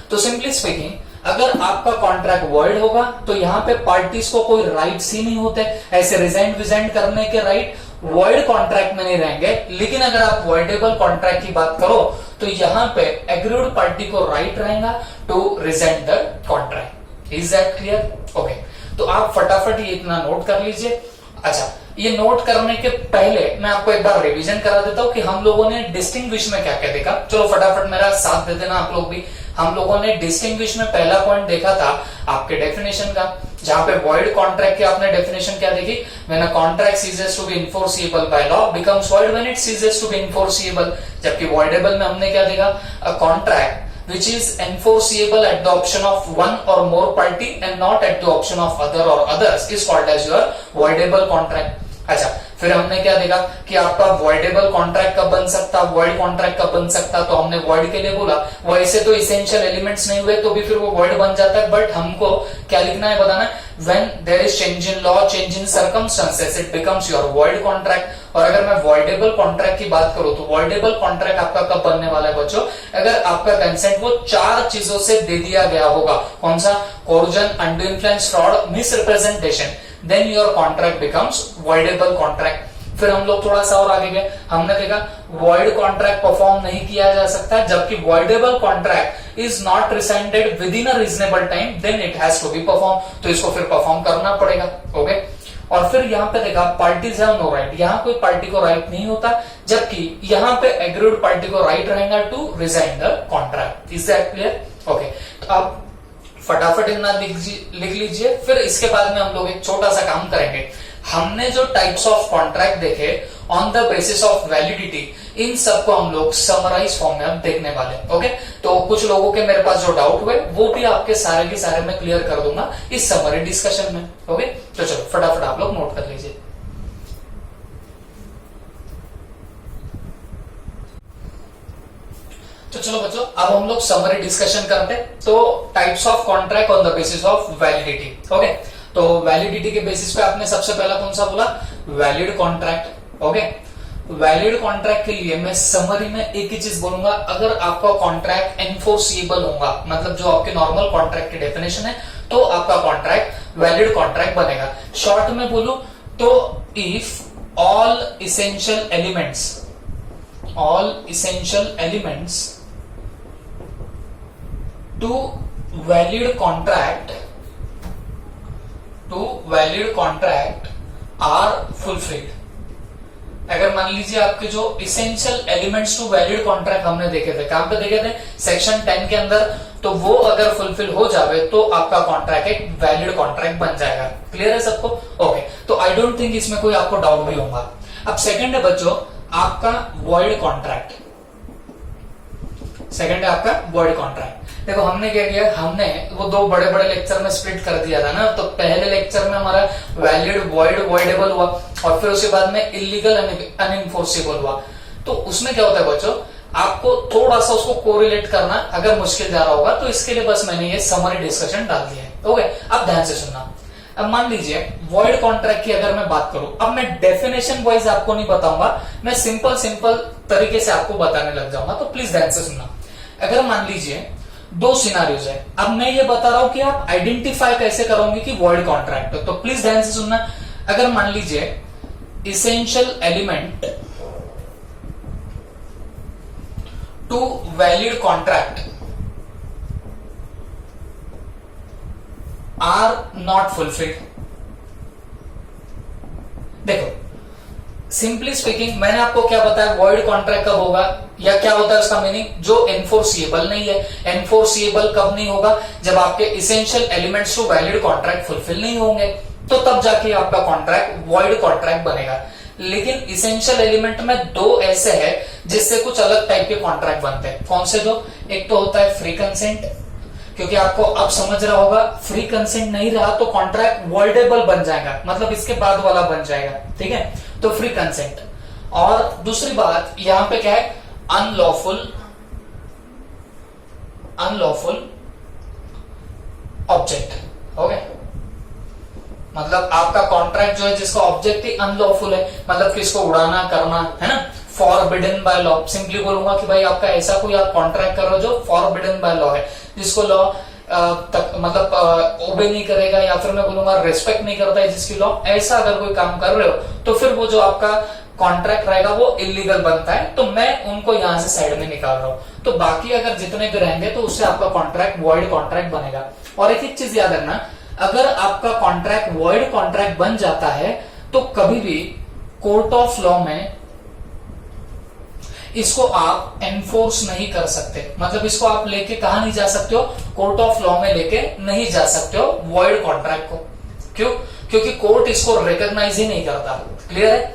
तो सिंपली स्पीकिंग, अगर आपका कॉन्ट्रैक्ट वॉइड होगा तो यहाँ पे पार्टीज को कोई राइट्स ही नहीं होते, ऐसे रिजाइन करने के राइट वॉइड कॉन्ट्रैक्ट में नहीं रहेंगे। लेकिन अगर आप वॉइडेबल कॉन्ट्रैक्ट की बात करो तो यहाँ पे एग्रीड पार्टी को राइट रहेगा to resign the contract. Is that clear? Okay, तो आप फटाफट ये इतना नोट कर लीजिए। अच्छा, ये नोट करने के पहले मैं आपको एक बार रिवीजन करा देता हूं कि हम लोगों ने डिस्टिंग्विश में क्या क्या देखा। चलो फटाफट मेरा साथ दे देना आप लोग भी। हम लोगों ने डिस्टिंग्विश में पहला पॉइंट देखा था आपके डेफिनेशन का, जहां पे वॉइड कॉन्ट्रैक्ट की आपने डेफिनेशन क्या देखी? When a contract ceases to be enforceable by law becomes void when it ceases to be enforceable. जबकि वॉइडेबल में हमने क्या देखा? A contract which is enforceable at the option of one or more party and not at the option of other or others is called as your voidable contract। अच्छा, फिर हमने क्या देखा कि आपका वॉइडेबल कॉन्ट्रैक्ट कब बन सकता, वॉइड कॉन्ट्रैक्ट कब बन सकता, तो हमने वॉइड के लिए बोला वैसे तो इसेंशियल एलिमेंट्स नहीं हुए तो भी फिर वो वॉइड बन जाता है, बट हमको क्या लिखना है बताना, when there is change in law, change in circumstances, it becomes your void contract. और अगर मैं वॉइडेबल कॉन्ट्रैक्ट की बात करूं तो वॉइडेबल कॉन्ट्रैक्ट आपका कब बनने वाला है बच्चों, अगर आपका कंसेंट वो 4 चीजों से दे दिया गया होगा। कौन सा, coercion, undue influence, fraud, misrepresentation, then your contract becomes voidable contract. फिर हम लोग थोड़ा सा और आगे गए, हमने देखा वॉइड कॉन्ट्रैक्ट परफॉर्म नहीं किया जा सकता, जबकि voidable contract is not rescinded within a reasonable time, then it has to be perform, तो इसको फिर परफॉर्म करना पड़ेगा। ओके, और फिर यहाँ पे देखा पार्टीज हैव नो राइट, यहाँ कोई पार्टी को राइट नहीं होता, जबकि यहाँ पे एग्रीड पार्टी को राइट रहेगा to resign the contract. Is that clear? Okay, तो आप फटाफट इतना लिख लीजिए। फिर इसके बाद में हम लोग एक छोटा सा काम करेंगे, हमने जो टाइप्स ऑफ कॉन्ट्रैक्ट देखे on the basis of validity, इन सबको हम लोग समराइज फॉर्म में अब देखने वाले। ओके, तो कुछ लोगों के मेरे पास जो डाउट हुए वो भी आपके सारे के सारे मैं क्लियर कर दूंगा इस समरी डिस्कशन में। ओके, तो चलो फटाफट आप लोग नोट कर लीजिए। तो चलो बच्चों, अब हम लोग समरी डिस्कशन करते हैं। तो types of contract on the basis of validity. Okay, तो वैलिडिटी के बेसिस पे आपने सबसे पहला कौन सा बोला, valid contract. Okay, valid contract के लिए मैं समरी में एक ही चीज बोलूंगा, अगर आपका कॉन्ट्रैक्ट एनफोर्सिएबल होगा, मतलब जो आपके नॉर्मल कॉन्ट्रैक्ट की डेफिनेशन है, तो आपका कॉन्ट्रैक्ट वैलिड कॉन्ट्रैक्ट बनेगा। शॉर्ट में बोलूं तो if all essential elements to valid contract are fulfilled. अगर मान लीजिए आपके जो essential elements to valid contract हमने देखे थे, कहां पे देखे थे, सेक्शन 10 के अंदर, तो वो अगर फुलफिल हो जावे तो आपका कॉन्ट्रैक्ट एक वैलिड कॉन्ट्रैक्ट बन जाएगा। क्लियर है सबको? ओके, तो आई डोंट थिंक इसमें कोई आपको डाउट भी होगा। अब सेकंड है बच्चों आपका वॉइड कॉन्ट्रैक्ट। सेकंड है आपका वॉइड कॉन्ट्रैक्ट। देखो हमने क्या किया, हमने वो 2 बड़े बड़े लेक्चर में स्प्लिट कर दिया था ना। तो पहले लेक्चर में हमारा वैलिड, वॉइड, वॉइडेबल हुआ, और फिर उसके बाद में इलीगल, अनइंफोर्सेबल हुआ। तो उसमें क्या होता है बच्चों, आपको थोड़ा सा उसको कोरिलेट करना अगर मुश्किल जा रहा होगा, तो इसके लिए बस मैंने ये समरी डिस्कशन डाल दिया है। ओके, अब ध्यान से सुनना। अब मान लीजिए वॉइड कॉन्ट्रैक्ट की अगर मैं बात करूं, अब मैं डेफिनेशन वाइज आपको नहीं बताऊंगा, मैं सिंपल तरीके से आपको बताने लग जाऊंगा, तो प्लीज ध्यान से सुनना। अगर मान लीजिए 2 सिनारियोज है, अब मैं ये बता रहा हूं कि आप आइडेंटिफाई कैसे करोगे कि वॉइड कॉन्ट्रैक्ट, तो प्लीज ध्यान से सुनना। अगर मान लीजिए essential element to valid contract are not fulfilled. देखो सिंपली स्पीकिंग मैंने आपको क्या बताया, वॉइड कॉन्ट्रैक्ट कब होगा या क्या होता है उसका मीनिंग, जो एनफोर्सिएबल नहीं है। एनफोर्सिएबल कब नहीं होगा, जब आपके essential elements to valid contract fulfil नहीं होंगे, तो तब जाके आपका कॉन्ट्रैक्ट वॉइड कॉन्ट्रैक्ट बनेगा। लेकिन इसेंशियल एलिमेंट में 2 ऐसे है जिससे कुछ अलग टाइप के कॉन्ट्रैक्ट बनते हैं। कौन से 2? एक तो होता है फ्री कंसेंट, क्योंकि आपको अब समझ रहा होगा फ्री कंसेंट नहीं रहा तो कॉन्ट्रैक्ट वॉइडेबल बन जाएगा, मतलब इसके बाद वाला बन जाएगा। ठीक है, तो फ्री कंसेंट। और दूसरी बात यहां पे क्या है, अनलॉफुल ऑब्जेक्ट। ओके, मतलब आपका कॉन्ट्रैक्ट जो है जिसका ऑब्जेक्ट ही अनलॉफुल है, मतलब कि इसको उड़ाना करना है ना, फॉरबिडन बाय लॉ। सिंपली बोलूंगा कि भाई आपका ऐसा कोई आप कॉन्ट्रैक्ट कर रहे हो जो फॉरबिडन बाय लॉ है, जिसको लॉ मतलब ओबे नहीं करेगा, या फिर मैं बोलूंगा रेस्पेक्ट नहीं करता है जिसकी लॉ, ऐसा अगर कोई काम कर रहे हो तो फिर वो जो आपका कॉन्ट्रैक्ट रहेगा वो इलीगल बनता है। तो मैं उनको यहां से साइड में निकाल रहा हूं, तो बाकी अगर जितने भी रहेंगे तो उससे आपका कॉन्ट्रैक्ट वॉइड कॉन्ट्रैक्ट बनेगा। और एक चीज याद रखना, अगर आपका कॉन्ट्रैक्ट वॉइड कॉन्ट्रैक्ट बन जाता है तो कभी भी कोर्ट ऑफ लॉ में इसको आप एनफोर्स नहीं कर सकते, मतलब इसको आप लेके कहा नहीं जा सकते हो, कोर्ट ऑफ लॉ में लेके नहीं जा सकते हो वॉइड कॉन्ट्रैक्ट को। क्यों? क्योंकि कोर्ट इसको रिकॉग्नाइज ही नहीं करता। क्लियर है?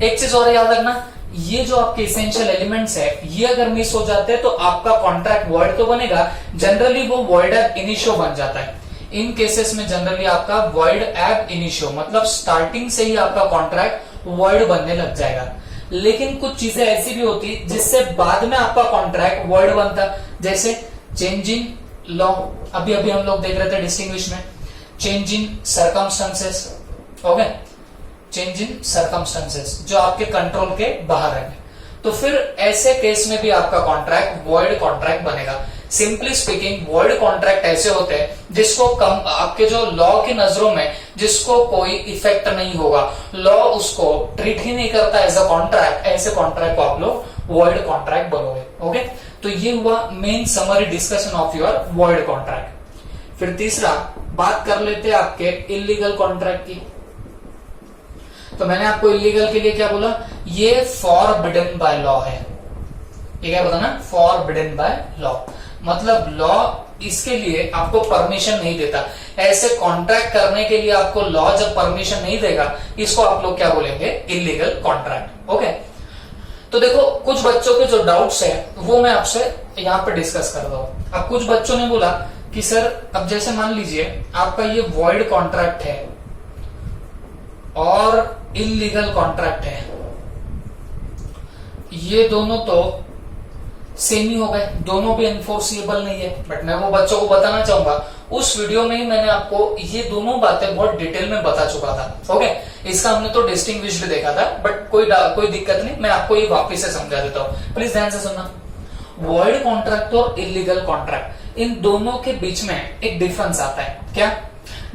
एक चीज और याद रखना, ये जो आपके इसेंशियल एलिमेंट्स है, ये अगर मिस हो जाते हैं तो आपका कॉन्ट्रैक्ट वॉइड तो बनेगा, जनरली वो वॉइड एब इनिशियो बन जाता है। इन केसेस में जनरली आपका वॉइड एब इनिशियो, मतलब स्टार्टिंग से ही आपका कॉन्ट्रैक्ट वॉइड बनने लग जाएगा। लेकिन कुछ चीजें ऐसी भी होती जिससे बाद में आपका कॉन्ट्रैक्ट वॉइड बनता, जैसे चेंज इन लॉ, अभी अभी हम लोग देख रहे थे डिस्टिंग्विश में, change in circumstances, okay, change in circumstances जो आपके कंट्रोल के बाहर है, तो फिर ऐसे केस में भी आपका कॉन्ट्रैक्ट वॉइड कॉन्ट्रैक्ट बनेगा। सिंपली स्पीकिंग वॉइड कॉन्ट्रैक्ट ऐसे होते हैं जिसको कम आपके जो लॉ की नजरों में जिसको कोई इफेक्ट नहीं होगा, लॉ उसको ट्रीट ही नहीं करता एज अ कॉन्ट्रैक्ट, ऐसे कॉन्ट्रैक्ट को आप लोग वॉइड कॉन्ट्रैक्ट बोलोगे। ओके, तो ये हुआ main summary discussion of your void contract. फिर तीसरा बात कर लेते हैं आपके इलीगल कॉन्ट्रैक्ट की। तो मैंने आपको इलीगल के लिए क्या बोला, ये फॉरबिडन बाय लॉ है, ये क्या बताना, फॉरबिडन बाय लॉ, मतलब लॉ इसके लिए आपको परमिशन नहीं देता, ऐसे कॉन्ट्रैक्ट करने के लिए आपको लॉ जब परमिशन नहीं देगा, इसको आप लोग क्या बोलेंगे, इलीगल कॉन्ट्रैक्ट। ओके, तो देखो कुछ बच्चों के जो डाउट्स है वो मैं आपसे यहाँ पे डिस्कस कर रहा हूं। अब कुछ बच्चों ने बोला कि सर अब जैसे मान लीजिए आपका ये वॉइड कॉन्ट्रैक्ट है और इलीगल कॉन्ट्रैक्ट है, ये दोनों तो सेम ही हो गए, दोनों भी एनफोर्सिएबल नहीं है। बट मैं वो बच्चों को बताना चाहूंगा, उस वीडियो में ही मैंने आपको ये दोनों बातें बहुत डिटेल में बता चुका था। ओके, इसका हमने तो डिस्टिंग्विश्ड देखा था, बट कोई दिक्कत नहीं, मैं आपको ये वापिस से समझा देता हूँ, प्लीज ध्यान से सुनना। वॉइड कॉन्ट्रैक्ट और इलीगल कॉन्ट्रैक्ट, इन दोनों के बीच में एक डिफरेंस आता है। क्या?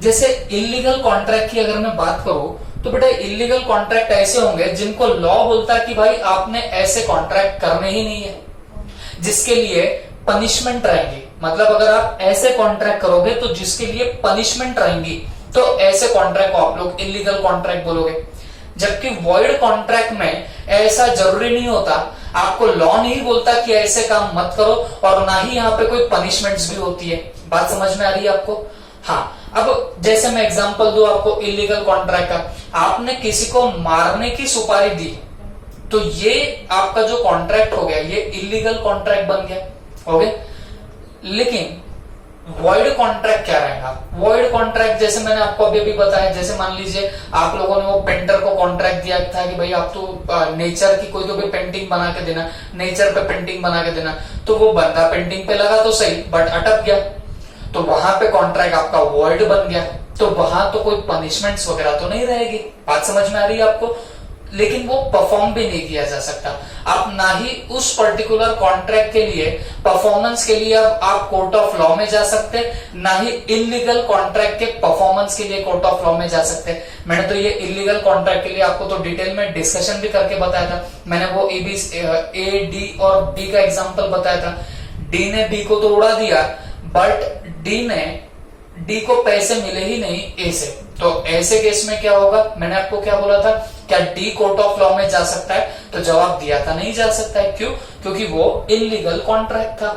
जैसे इलीगल कॉन्ट्रैक्ट की अगर मैं बात करूं तो बेटा इलीगल कॉन्ट्रैक्ट ऐसे होंगे जिनको लॉ बोलता है कि भाई आपने ऐसे कॉन्ट्रैक्ट करने ही नहीं है, जिसके लिए पनिशमेंट रहेगी। मतलब अगर आप ऐसे कॉन्ट्रैक्ट करोगे तो जिसके लिए पनिशमेंट रहेंगी, तो ऐसे कॉन्ट्रैक्ट को आप लोग इलीगल कॉन्ट्रैक्ट बोलोगे। जबकि वॉइड कॉन्ट्रैक्ट में ऐसा जरूरी नहीं होता, आपको लॉ नहीं बोलता कि ऐसे काम मत करो, और ना ही यहाँ पे कोई पनिशमेंट्स भी होती है। बात समझ में आ रही है आपको? हाँ, अब जैसे मैं एग्जांपल दूं आपको इलीगल कॉन्ट्रैक्ट का, आपने किसी को मारने की सुपारी दी, तो ये आपका जो कॉन्ट्रैक्ट हो गया ये इलीगल कॉन्ट्रैक्ट बन गया। ओके, लेकिन वॉइड कॉन्ट्रैक्ट क्या रहेगा? वॉइड कॉन्ट्रैक्ट जैसे मैंने आपको अभी बताया, जैसे मान लीजिए आप लोगों ने वो पेंटर को कॉन्ट्रैक्ट दिया था कि भाई आप तो नेचर की कोई तो भी पेंटिंग बना के देना, नेचर पे पेंटिंग बना के देना, तो वो बंदा पेंटिंग पे लगा तो सही, बट अटक गया, तो वहां पे कॉन्ट्रैक्ट आपका वॉइड बन गया, तो वहां तो कोई पनिशमेंट्स वगैरह तो नहीं रहेगी। बात समझ में आ रही है आपको? लेकिन वो परफॉर्म भी नहीं किया जा सकता। आप ना ही उस पर्टिकुलर कॉन्ट्रैक्ट के लिए परफॉर्मेंस के लिए अब आप कोर्ट ऑफ लॉ में जा सकते, ना ही इलीगल कॉन्ट्रैक्ट के परफॉर्मेंस के लिए कोर्ट ऑफ लॉ में जा सकते। मैंने तो ये इलीगल कॉन्ट्रैक्ट के लिए आपको तो डिटेल में डिस्कशन भी करके बताया था। मैंने वो ए डी और बी का एग्जाम्पल बताया था। डी ने बी को तो उड़ा दिया, बट डी को पैसे मिले ही नहीं ए से, तो ऐसे केस में क्या होगा? मैंने आपको क्या बोला था, क्या डी कोर्ट ऑफ लॉ में जा सकता है? तो जवाब दिया था नहीं जा सकता है। क्यों? क्योंकि वो इलीगल कॉन्ट्रैक्ट था।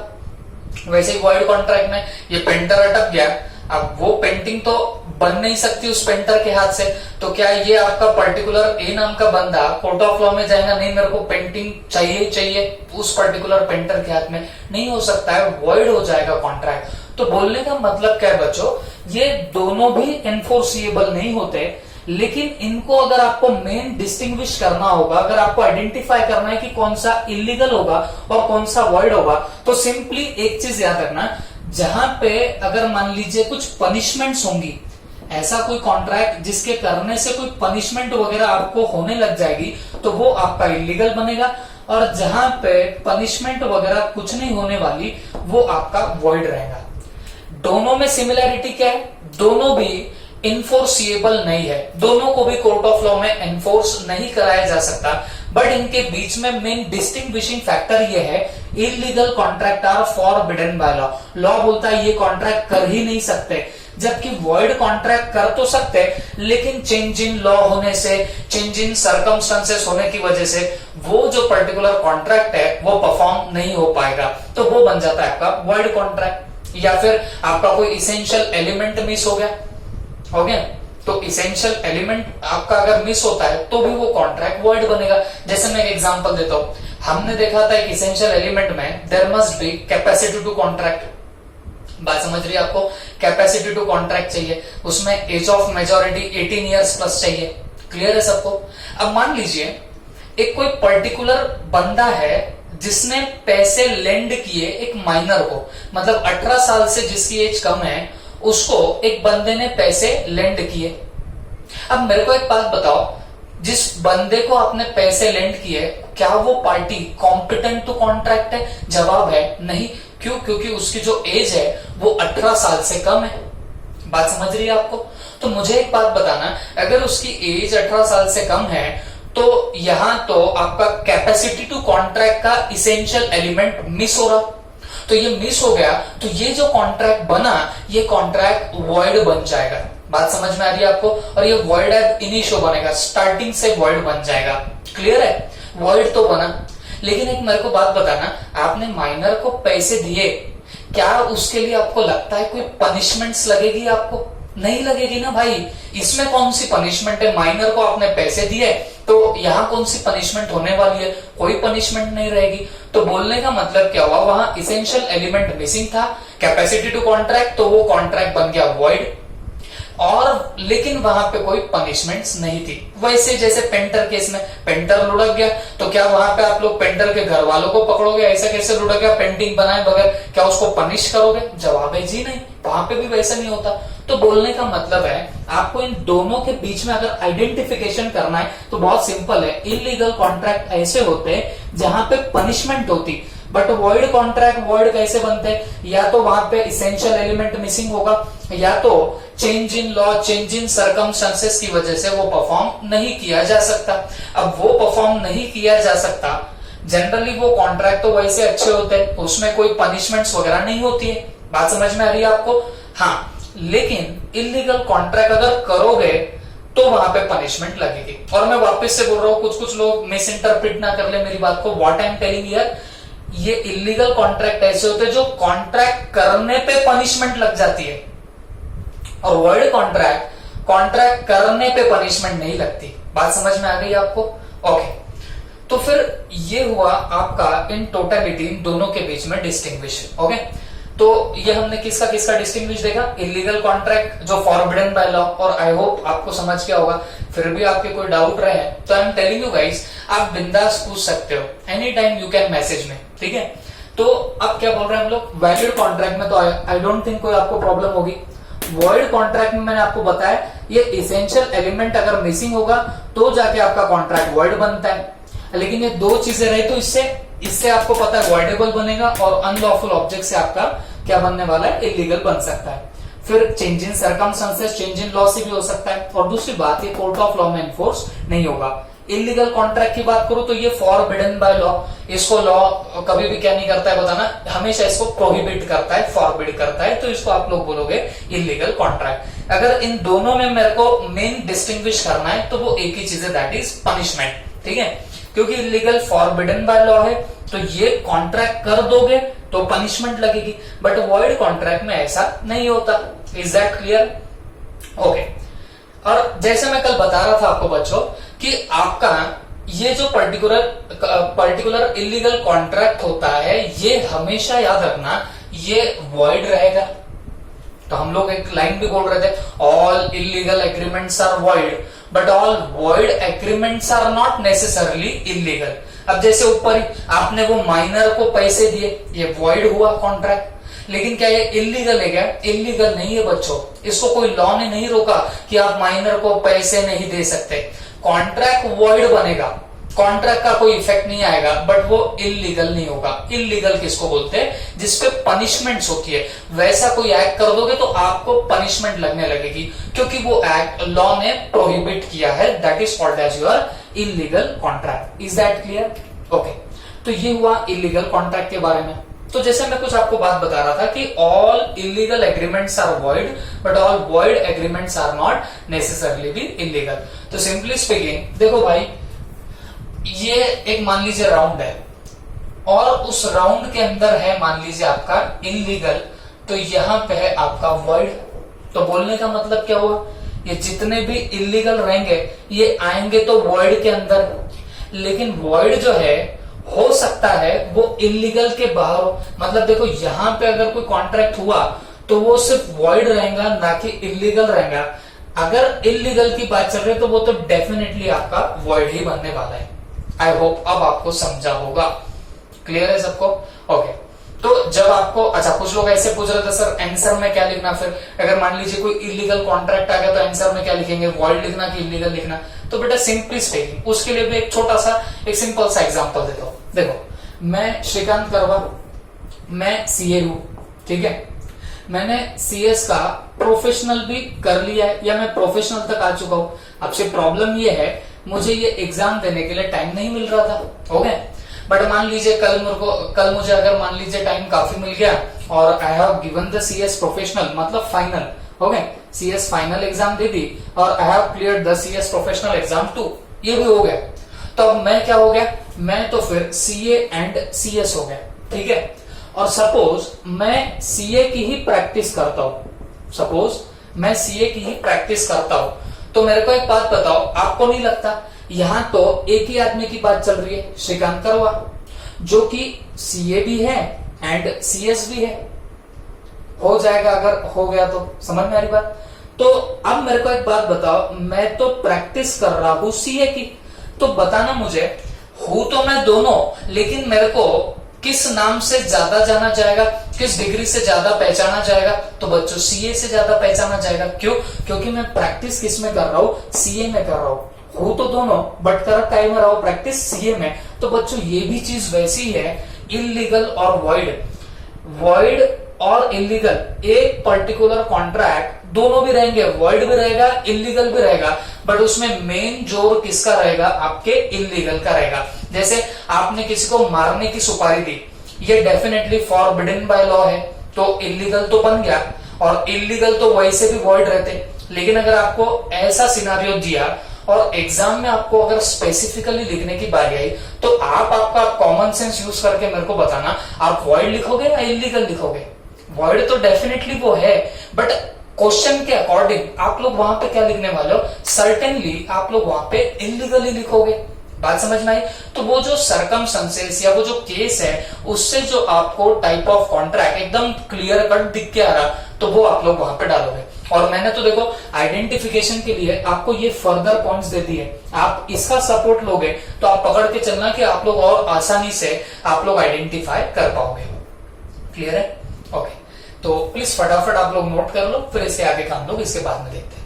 वैसे ही वॉइड कॉन्ट्रैक्ट में ये पेंटर अटक गया, अब वो पेंटिंग तो बन नहीं सकती उस पेंटर के हाथ से, तो क्या ये आपका पर्टिकुलर ए नाम का बंदा कोर्ट ऑफ लॉ में जाएगा, नहीं मेरे को पेंटिंग चाहिए ही चाहिए उस पर्टिकुलर पेंटर के हाथ में? नहीं हो सकता है, वॉइड हो जाएगा कॉन्ट्रैक्ट। तो बोलने का मतलब क्या है बच्चों, ये दोनों भी एनफोर्सिएबल नहीं होते, लेकिन इनको अगर आपको मेन डिस्टिंग्विश करना होगा, अगर आपको आइडेंटिफाई करना है कि कौन सा इलीगल होगा और कौन सा वॉइड होगा, तो सिंपली एक चीज याद रखना, जहां पे अगर मान लीजिए कुछ पनिशमेंट्स होंगी, ऐसा कोई कॉन्ट्रैक्ट जिसके करने से कोई पनिशमेंट वगैरह आपको होने लग जाएगी, तो वो आपका इलीगल बनेगा। और जहां पे पनिशमेंट वगैरह कुछ नहीं होने वाली, वो आपका वॉइड रहेगा। दोनों में सिमिलैरिटी क्या है? दोनों भी इनफोर्सिएबल नहीं है, दोनों को भी कोर्ट ऑफ लॉ में एनफोर्स नहीं कराया जा सकता, बट इनके बीच में मेन डिस्टिंग्विशिंग फैक्टर ये है, illegal contract are forbidden by law. Law बोलता है ये कॉन्ट्रैक्ट कर ही नहीं सकते, जबकि वॉइड कॉन्ट्रैक्ट कर तो सकते, लेकिन चेंज इन लॉ होने से, चेंज इन सर्कमस्टेंसेस होने की वजह से वो जो पर्टिकुलर कॉन्ट्रैक्ट है वो परफॉर्म नहीं हो पाएगा, तो वो बन जाता है आपका वॉइड कॉन्ट्रैक्ट। या फिर आपका कोई इसेंशियल एलिमेंट मिस हो गया, हो गया, तो इसेंशियल एलिमेंट आपका अगर मिस होता है तो भी वो कॉन्ट्रैक्ट वॉइड बनेगा। जैसे मैं एक एग्जांपल देता हूं, हमने देखा था एक इसेंशियल एलिमेंट में there must be capacity to contract. बात समझ रही है आपको? कैपेसिटी टू कॉन्ट्रैक्ट चाहिए, उसमें age of majority 18 years plus चाहिए। क्लियर है सबको? अब मान लीजिए एक कोई पर्टिकुलर बंदा है जिसने पैसे लेंड किए एक माइनर को, मतलब 18 साल से जिसकी एज कम है उसको एक बंदे ने पैसे लेंड किए। अब मेरे को एक बात बताओ, जिस बंदे को आपने पैसे लेंड किए क्या वो पार्टी कॉम्पिटेंट टू कॉन्ट्रैक्ट है? जवाब है नहीं। क्यों? क्योंकि उसकी जो एज है वो 18 साल से कम है। बात समझ रही है आपको? तो मुझे एक बात बताना, अगर उसकी एज 18 साल से कम है तो यहां तो आपका कैपेसिटी टू कॉन्ट्रैक्ट का इसेंशियल एलिमेंट मिस हो रहा, तो ये मिस हो गया तो ये जो कॉन्ट्रैक्ट बना ये कॉन्ट्रैक्ट वॉइड बन जाएगा। बात समझ में आ रही है आपको? और ये वॉइड एब इनिशियो बनेगा, स्टार्टिंग से वॉइड बन जाएगा। क्लियर है? वॉइड तो बना, लेकिन एक मेरे को बात बताना, आपने माइनर को पैसे दिए, क्या उसके लिए आपको लगता है कोई पनिशमेंट्स लगेगी? आपको नहीं लगेगी ना भाई। इसमें कौन सी पनिशमेंट है? माइनर को आपने पैसे दिए तो यहां कौन सी पनिशमेंट होने वाली है? कोई पनिशमेंट नहीं रहेगी। तो बोलने का मतलब क्या हुआ, वहां इसेंशियल एलिमेंट मिसिंग था, कैपेसिटी टू कॉन्ट्रैक्ट, तो वो कॉन्ट्रैक्ट बन गया वॉइड, और लेकिन वहां पे कोई पनिशमेंट्स नहीं थी। वैसे जैसे पेंटर केस में पेंटर लुढ़क गया तो क्या वहां पे आप लोग पेंटर के घर वालों को पकड़ोगे? ऐसा कैसे लुढ़क गया पेंटिंग बनाए बगैर, क्या उसको पनिश करोगे? जवाब है जी नहीं, वहां पे भी वैसा नहीं होता। तो बोलने का मतलब है आपको इन दोनों के बीच में अगर आइडेंटिफिकेशन करना है तो बहुत सिंपल है। इलीगल कॉन्ट्रैक्ट ऐसे होते हैं जहां पे पनिशमेंट होती, बट वॉइड कॉन्ट्रैक्ट वॉइड कैसे बनते हैं? या तो वहां पे इसेंशियल एलिमेंट मिसिंग होगा, या तो change in law, change in circumstances की वजह से वो परफॉर्म नहीं किया जा सकता। अब वो परफॉर्म नहीं किया जा सकता, जनरली वो कॉन्ट्रैक्ट तो वैसे अच्छे होते हैं, उसमें कोई पनिशमेंट्स वगैरह नहीं होती है। बात समझ में आ रही है आपको? हाँ, लेकिन इलीगल कॉन्ट्रैक्ट अगर करोगे तो वहां पे पनिशमेंट लगेगी। और मैं वापस से बोल रहा हूं, कुछ लोग मिस इंटरप्रिट ना कर ले मेरी बात को। What I am telling here, ये इलीगल कॉन्ट्रैक्ट ऐसे होते हैं जो कॉन्ट्रैक्ट करने पे पनिशमेंट लग जाती है, और वॉइड कॉन्ट्रैक्ट करने पे पनिशमेंट नहीं लगती। बात समझ में आ गई आपको? ओके, तो फिर ये हुआ आपका इन टोटलिटी इन दोनों के बीच में डिस्टिंग्विश। ओके, तो ये हमने किसका डिस्टिंग्विश देखा? इलीगल कॉन्ट्रैक्ट जो फॉरबिडन बाय लॉ, और आई होप आपको समझ गया होगा। फिर भी आपके कोई डाउट रहे हैं तो I am telling you guys, आप बिंदास पूछ सकते हो, any time you can message में, ठीक है? तो अब क्या बोल रहे हैं हम लोग, वैलिड कॉन्ट्रैक्ट में तो आई डोंट थिंक कोई आपको प्रॉब्लम होगी। वॉइड कॉन्ट्रैक्ट में मैंने आपको बताया ये इसेंशियल एलिमेंट अगर मिसिंग होगा तो जाके आपका कॉन्ट्रैक्ट वॉइड बनता है, लेकिन ये दो चीजें रहे तो इससे आपको पता है वॉइडेबल बनेगा, और अनलॉफुल ऑब्जेक्ट से आपका क्या बनने वाला है? इलीगल बन सकता है। फिर change in circumstances, change in law से भी हो सकता है। और दूसरी बात, ये कोर्ट ऑफ लॉ में एनफोर्स नहीं होगा। इलीगल कॉन्ट्रैक्ट की बात करूं तो ये फॉरबिडन बाय लॉ, इसको लॉ कभी भी क्या नहीं करता है बताना, हमेशा इसको प्रोहिबिट करता है, फॉरबिड करता है, तो इसको आप लोग बोलोगे इलीगल कॉन्ट्रैक्ट। अगर इन दोनों में मेरे को मेन डिस्टिंग्विश करना है तो वो एक ही चीज है, दैट इज पनिशमेंट, ठीक है? क्योंकि इलीगल फॉरबिडन बाय लॉ है तो ये कॉन्ट्रैक्ट कर दोगे तो पनिशमेंट लगेगी, बट वॉइड कॉन्ट्रैक्ट में ऐसा नहीं होता। Is that clear? ओके, और जैसे मैं कल बता रहा था आपको बच्चों कि आपका ये जो पर्टिकुलर इलीगल कॉन्ट्रैक्ट होता है ये हमेशा याद रखना ये वॉइड रहेगा। तो हम लोग एक लाइन भी बोल रहे थे, all illegal agreements are void, but all void agreements are not necessarily illegal. अब जैसे ऊपर ही आपने वो माइनर को पैसे दिए, ये वॉइड हुआ कॉन्ट्रैक्ट, लेकिन क्या ये इलीगल है? क्या इलीगल नहीं है बच्चों। इसको कोई लॉ ने नहीं रोका कि आप माइनर को पैसे नहीं दे सकते। कॉन्ट्रैक्ट वॉइड बनेगा, कॉन्ट्रैक्ट का कोई इफेक्ट नहीं आएगा, बट वो इलीगल नहीं होगा। इलीगल किसको बोलते हैं? जिसपे पनिशमेंट्स होती है। वैसा कोई एक्ट कर दोगे तो आपको पनिशमेंट लगने लगेगी, क्योंकि वो एक्ट लॉ ने प्रोहिबिट किया है, that is called as your illegal contract. Is that clear? Okay, तो ये हुआ इलीगल कॉन्ट्रैक्ट के बारे में। तो जैसे मैं कुछ आपको बात बता रहा था कि all illegal agreements are void, but all void agreements are not necessarily भी इलीगल। तो सिंपली स्पीकिंग देखो भाई, ये एक मान लीजिए राउंड है, और उस राउंड के अंदर है मान लीजिए आपका इलीगल, तो यहां पे है आपका वॉइड। तो बोलने का मतलब क्या हुआ, ये जितने भी इलीगल रहेंगे ये आएंगे तो वॉइड के अंदर, लेकिन वॉइड जो है हो सकता है वो इलीगल के बाहर हो। मतलब देखो यहां पे अगर कोई कॉन्ट्रैक्ट हुआ तो वो सिर्फ वॉइड रहेगा, ना कि इलीगल रहेगा। अगर इलीगल की बात चल रही है तो वो तो डेफिनेटली आपका वॉइड ही बनने वाला है। आई होप अब आपको समझा होगा। क्लियर है सबको? ओके। तो जब आपको, अच्छा कुछ लोग ऐसे पूछ रहे थे सर आंसर में क्या लिखना, फिर अगर मान लीजिए कोई इलीगल कॉन्ट्रैक्ट आ गया तो आंसर में क्या लिखेंगे, वॉइड लिखना कि इलीगल लिखना? तो बेटा सिंपली स्टेटिंग, उसके लिए भी एक छोटा सा एक सिंपल सा एग्जांपल देता हूं। देखो मैं श्रीकांत करवा, मैं सीए हूं, ठीक है, मैंने सीएस का प्रोफेशनल भी कर लिया है या मैं प्रोफेशनल तक आ चुका हूं। आपसे प्रॉब्लम ये है मुझे ये एग्जाम देने के लिए टाइम नहीं मिल रहा था, हो गया। बट मान लीजिए कल मुझे अगर मान लीजिए टाइम काफी मिल गया और I have given the CS professional मतलब फाइनल, हो गए, सीएस फाइनल एग्जाम दे दी और I have cleared the CS professional exam 2, ये भी हो गया। तो अब मैं क्या हो गया, मैं तो फिर सीए एंड सीएस हो गया, ठीक है। और सपोज मैं सीए की ही प्रैक्टिस करता हूं, सपोज मैं सीए की ही प्रैक्टिस करता हूं, तो मेरे को एक बात बताओ, आपको नहीं लगता यहां तो एक ही आदमी की बात चल रही है, श्रीकांत करवा, जो कि सीए भी है एंड सीएस भी है, हो जाएगा अगर हो गया तो, समझ में आ रही बात? तो अब मेरे को एक बात बताओ, मैं तो प्रैक्टिस कर रहा हूं सीए की, तो बताना मुझे, हूं तो मैं दोनों, लेकिन मेरे को किस नाम से ज्यादा जाना जाएगा, किस डिग्री से ज्यादा पहचाना जाएगा? तो बच्चों सीए से ज्यादा पहचाना जाएगा। क्यों? क्योंकि मैं प्रैक्टिस किस में कर रहा हूं, सीए में कर रहा हूं। हूं तो दोनों बट कर टाइम रहा हूं प्रैक्टिस सीए में। तो बच्चों ये भी चीज वैसी है, इलीगल और वॉइड, वॉइड और इलीगल एक पर्टिकुलर कॉन्ट्रैक्ट दोनों भी रहेंगे, वॉइड भी रहेगा इलीगल भी रहेगा, बट उसमें मेन जोर किसका रहेगा, आपके इलीगल का रहेगा। जैसे आपने किसी को मारने की सुपारी दी, ये डेफिनेटली फॉरबिडन बाय लॉ है, तो इलीगल तो बन गया, और इलीगल तो वैसे भी वॉइड रहते। लेकिन अगर आपको ऐसा सिनारियो दिया और एग्जाम में आपको अगर स्पेसिफिकली लिखने की बारी आई, तो आपका कॉमन सेंस यूज करके मेरे को बताना, आप वॉइड लिखोगे या इलीगल लिखोगे? वॉइड तो डेफिनेटली वो है, बट क्वेश्चन के अकॉर्डिंग आप लोग वहां पे क्या लिखने वाले हो, सर्टेनली आप लोग वहां पे इलीगली लिखोगे। बात समझ में आई? तो वो जो सरकमस्टेंसेस या वो जो केस है, उससे जो आपको टाइप ऑफ कॉन्ट्रैक्ट एकदम क्लियर कट दिख के आ रहा, तो वो आप लोग वहां पे डालोगे। और मैंने तो देखो आइडेंटिफिकेशन के लिए आपको ये फर्दर पॉइंट्स दे दिए, आप इसका सपोर्ट लोगे तो आप पकड़ के चलना कि आप लोग और आसानी से आप लोग आइडेंटिफाई कर पाओगे। क्लियर है? ओके, तो प्लीज फटाफट आप लोग नोट कर लो, फिर इसके आगे का हम लोग इसके बाद में देखते हैं।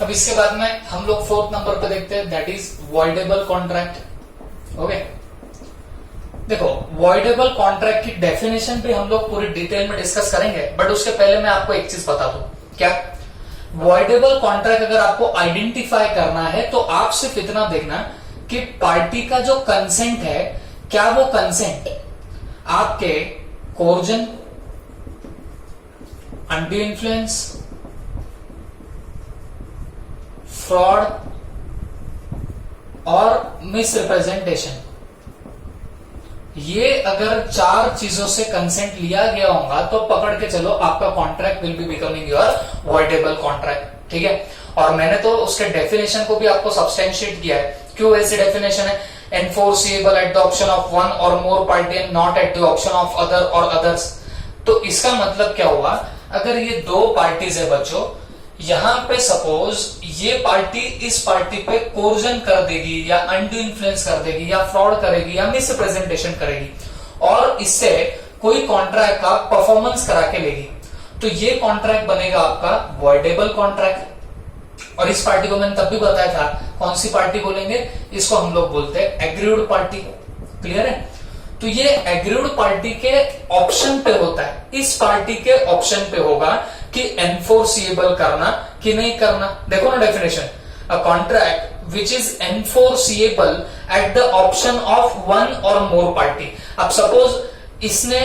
अब इसके बाद में हम लोग 4th नंबर पे देखते हैं, that is voidable contract. Okay, देखो वॉइडेबल कॉन्ट्रैक्ट की डेफिनेशन भी हम लोग पूरी डिटेल में डिस्कस करेंगे, बट उसके पहले मैं आपको एक चीज बता दूं। क्या? वॉइडेबल कॉन्ट्रैक्ट अगर आपको आइडेंटिफाई करना है तो आप सिर्फ इतना देखना कि पार्टी का जो कंसेंट है, क्या वो कंसेंट आपके कोर्जन, अंडू इन्फ्लुएंस, फ्रॉड और मिस रिप्रेजेंटेशन, ये अगर 4 चीजों से कंसेंट लिया गया होगा तो पकड़ के चलो आपका contract will be becoming your voidable contract. ठीक है, और मैंने तो उसके डेफिनेशन को भी आपको सब्सटेंशिएट किया है। क्यों ऐसी डेफिनेशन है? Enforceable at the option of one or more party and not at the option of other or others. तो इसका मतलब क्या हुआ, अगर ये 2 पार्टीज है बच्चों, यहां पे सपोज ये पार्टी इस पार्टी पे कोर्जन कर देगी या अनडू इन्फ्लुएंस कर देगी या फ्रॉड करेगी या मिस रिप्रेजेंटेशन करेगी और इससे कोई कॉन्ट्रैक्ट का परफॉर्मेंस करा के लेगी, तो ये कॉन्ट्रैक्ट बनेगा आपका वॉइडेबल कॉन्ट्रैक्ट। और इस पार्टी को मैंने तब भी बताया था, कौन सी पार्टी बोलेंगे, इसको हम लोग बोलते हैं एग्रीड पार्टी। क्लियर है? तो ये एग्रीड पार्टी के ऑप्शन पे होता है, इस पार्टी के ऑप्शन पे होगा कि एनफोर्सिएबल करना कि नहीं करना। देखो ना definition, a contract which is enforceable at the option of one or more party. अब सपोज इसने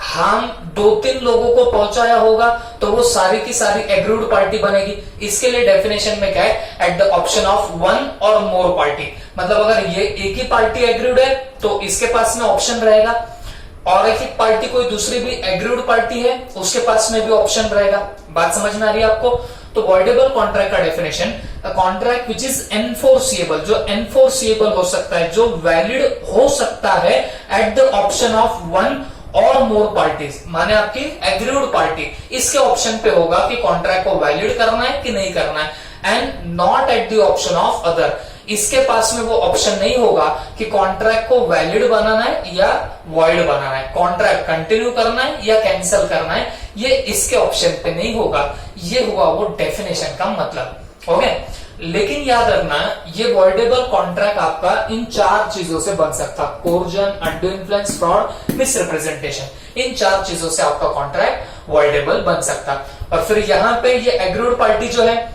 हार्म 2-3 लोगों को पहुंचाया होगा तो वो सारी की सारी एग्रीड पार्टी बनेगी। इसके लिए डेफिनेशन में क्या है, eight the option of one or more party. मतलब अगर ये एक ही पार्टी एग्रीड है तो इसके पास में ऑप्शन रहेगा, और एक पार्टी कोई दूसरी भी एग्रीड पार्टी है उसके पास में भी ऑप्शन रहेगा। बात समझ में आ रही है आपको? तो वॉइडेबल कॉन्ट्रैक्ट का definition, a contract which is enforceable, जो एनफोर्सिएबल हो सकता है, जो वैलिड हो सकता है eight the option of one or more parties माने आपकी एग्रीड पार्टी इसके ऑप्शन पे होगा कि कॉन्ट्रैक्ट को वैलिड करना है कि नहीं करना है, and not at the option of other. इसके पास में वो ऑप्शन नहीं होगा कि कॉन्ट्रैक्ट को वैलिड बनाना है या वॉइड बनाना है, कॉन्ट्रैक्ट कंटिन्यू करना है या कैंसिल करना है, ये इसके ऑप्शन पे नहीं होगा। ये हुआ वो डेफिनेशन का मतलब। ओके, लेकिन याद रखना ये वॉइडेबल कॉन्ट्रैक्ट आपका इन 4 चीजों से बन सकता, coercion, undue influence, fraud, misrepresentation. इन 4 चीजों से आपका कॉन्ट्रैक्ट वॉइडेबल बन सकता। और फिर यहां पे ये एग्रीड पार्टी जो है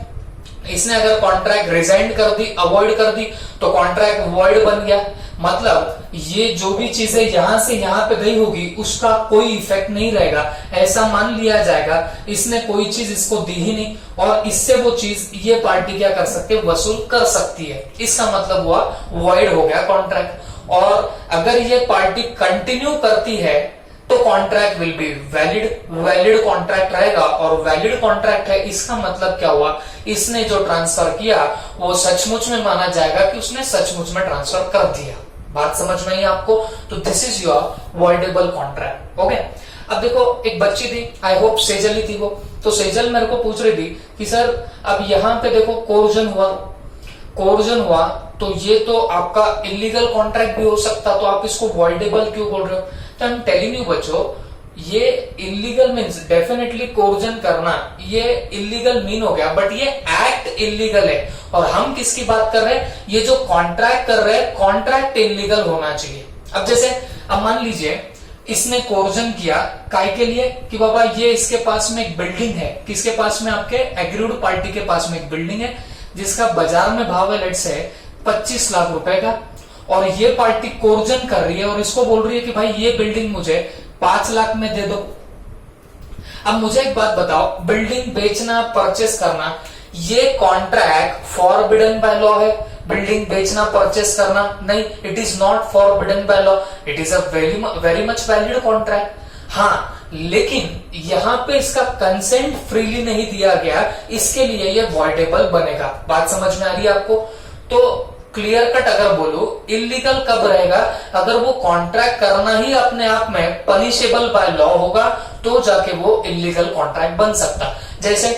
इसने अगर कॉन्ट्रैक्ट रिजाइंड कर दी, अवॉइड कर दी, तो कॉन्ट्रैक्ट वॉइड बन गया। मतलब ये जो भी चीजें यहां से यहां पे गई होगी उसका कोई इफेक्ट नहीं रहेगा, ऐसा मान लिया जाएगा इसने कोई चीज इसको दी ही नहीं, और इससे वो चीज ये पार्टी क्या कर सकती है, वसूल कर सकती है। इसका मतलब हुआ वॉइड हो गया कॉन्ट्रैक्ट। और अगर ये पार्टी कंटिन्यू करती है तो contract will be valid, valid contract रहेगा। और वैलिड कॉन्ट्रैक्ट है इसका मतलब क्या हुआ, इसने जो ट्रांसफर किया वो सचमुच में माना जाएगा कि उसने सचमुच में ट्रांसफर कर दिया। बात समझ में आई आपको? तो this is your voidable contract. Okay, अब देखो एक बच्ची थी, आई होप सेजल ही थी वो, तो सेजल मेरे को पूछ रही थी कि सर अब यहाँ पे देखो कोर्जन हुआ, कोर्जन हुआ तो ये तो आपका इलीगल कॉन्ट्रैक्ट भी हो सकता, तो आप इसको वॉइडेबल क्यों बोल रहे हो? तो आई एम टेलिंग यू बच्चों, ये इलीगल मीन्स डेफिनेटली कोर्जन करना ये इलीगल मीन हो गया, बट ये एक्ट इलीगल है। और हम किसकी बात कर रहे हैं, ये जो कॉन्ट्रैक्ट कर रहे हैं कॉन्ट्रैक्ट इलीगल होना चाहिए। अब जैसे अब मान लीजिए इसने कोर्जन किया काय के लिए कि बाबा ये इसके पास में एक बिल्डिंग है, किसके पास में, आपके एग्रीड पार्टी के पास में एक बिल्डिंग है जिसका बाजार में भाव है लेट्स से 25 लाख रुपए का, और ये पार्टी कोर्जन कर रही है और इसको बोल रही है कि भाई ये बिल्डिंग मुझे 5 लाख में दे दो। अब मुझे एक बात बताओ, बिल्डिंग बेचना परचेस करना ये कॉन्ट्रैक्ट फॉरबिडन बाय लॉ है? बिल्डिंग बेचना परचेस करना नहीं, it is not forbidden by law, it is a very much valid contract. हाँ, लेकिन यहां पे इसका कंसेंट फ्रीली नहीं दिया गया, इसके लिए ये वॉइडेबल बनेगा। बात समझ में आ रही है आपको? तो क्लियर कट अगर बोलो, इलीगल कब रहेगा, अगर वो कॉन्ट्रैक्ट करना ही अपने आप में पनिशेबल बाय लॉ होगा तो जाके वो इलीगल कॉन्ट्रैक्ट बन सकता। जैसे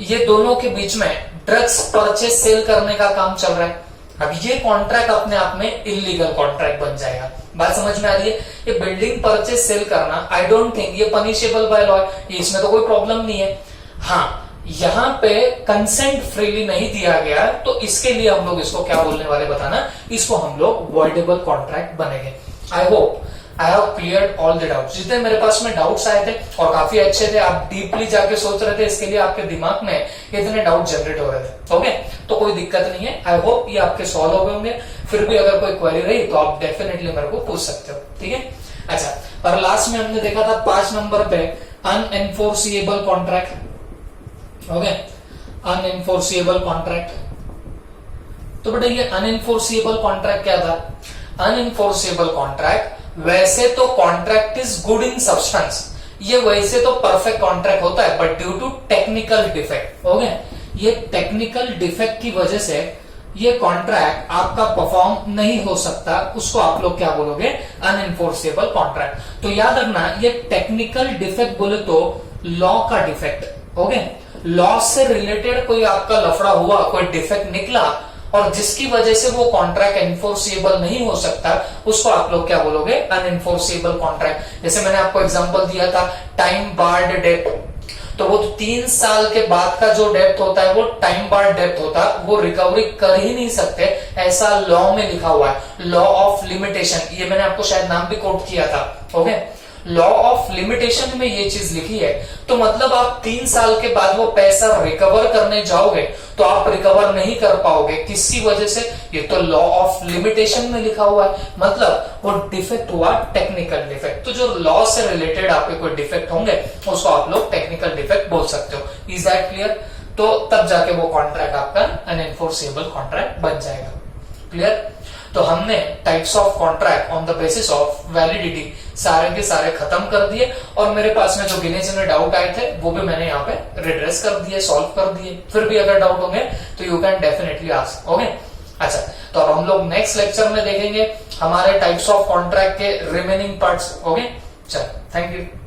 ये दोनों के बीच में ड्रग्स परचेस सेल करने का काम चल रहा है, अब ये कॉन्ट्रैक्ट अपने आप में इलीगल कॉन्ट्रैक्ट बन जाएगा। बात समझ में आ रही है? ये बिल्डिंग परचेस सेल करना आई डोंट थिंक ये पनिशेबल बाय लॉ है, इसमें तो कोई प्रॉब्लम नहीं है। हाँ, यहां पे कंसेंट फ्रीली नहीं दिया गया तो इसके लिए हम लोग इसको क्या बोलने वाले बताना, इसको हम लोग वॉइडेबल कॉन्ट्रैक्ट बनेंगे। I hope I have cleared all the doubts. जितने मेरे पास में डाउट्स आए थे और काफी अच्छे थे, आप डीपली जाके सोच रहे थे, इसके लिए आपके दिमाग में इतने डाउट जनरेट हो रहे थे। ओके, तो कोई दिक्कत नहीं है, आई होप ये आपके सॉल्व हो गए होंगे। फिर भी अगर कोई क्वेरी रही तो आप डेफिनेटली मेरे को पूछ सकते हो, ठीक है? अच्छा, और लास्ट में हमने देखा था 5 नंबर पे अनएनफोर्सिएबल कॉन्ट्रैक्ट। Okay, अनएनफोर्सिएबल contract. तो बेटा ये अनएनफोर्सिएबल कॉन्ट्रैक्ट क्या था? अनएनफोर्सिएबल कॉन्ट्रैक्ट, वैसे तो contract is good in substance, ये वैसे तो परफेक्ट कॉन्ट्रैक्ट होता है, but due to technical defect, okay, ये टेक्निकल डिफेक्ट की वजह से ये कॉन्ट्रैक्ट आपका परफॉर्म नहीं हो सकता, उसको आप लोग क्या बोलोगे, अनएनफोर्सिएबल कॉन्ट्रैक्ट। तो याद रखना, ये टेक्निकल डिफेक्ट बोले तो लॉ का डिफेक्ट, ओके, लॉ से रिलेटेड कोई आपका लफड़ा हुआ, कोई डिफेक्ट निकला और जिसकी वजह से वो कॉन्ट्रैक्ट एनफोर्सिएबल नहीं हो सकता, उसको आप लोग क्या बोलोगे, अनएनफोर्सिएबल कॉन्ट्रैक्ट। जैसे मैंने आपको एग्जांपल दिया था टाइम बार्ड डेट, तो वो 3 साल के बाद का जो डेप्थ होता है वो टाइम बार्ड डेप्थ होता है, वो रिकवरी कर ही नहीं सकते, ऐसा लॉ में लिखा हुआ है, लॉ ऑफ लिमिटेशन। ये मैंने आपको शायद नाम भी कोट किया था, ओके, लॉ ऑफ लिमिटेशन में ये चीज लिखी है। तो मतलब आप 3 साल के बाद वो पैसा रिकवर करने जाओगे तो आप रिकवर नहीं कर पाओगे, किसकी वजह से, ये तो लॉ ऑफ लिमिटेशन में लिखा हुआ है, मतलब वो डिफेक्ट हुआ टेक्निकल डिफेक्ट। तो जो लॉ से रिलेटेड आपके कोई डिफेक्ट होंगे उसको आप लोग टेक्निकल डिफेक्ट बोल सकते हो। Is that clear? तो तब जाके वो कॉन्ट्रैक्ट आपका अनएनफोर्सिएबल कॉन्ट्रैक्ट बन जाएगा। क्लियर? तो हमने types of contract on the basis of validity सारे के सारे खत्म कर दिए, और मेरे पास में जो गिने चुने डाउट आए थे वो भी मैंने यहाँ पे रिड्रेस कर दिए, सॉल्व कर दिए। फिर भी अगर डाउट होंगे तो you can definitely ask, okay. अच्छा, तो अब हम लोग नेक्स्ट लेक्चर में देखेंगे हमारे टाइप्स ऑफ कॉन्ट्रैक्ट के रिमेनिंग पार्ट्स, ओके। चलो, थैंक यू।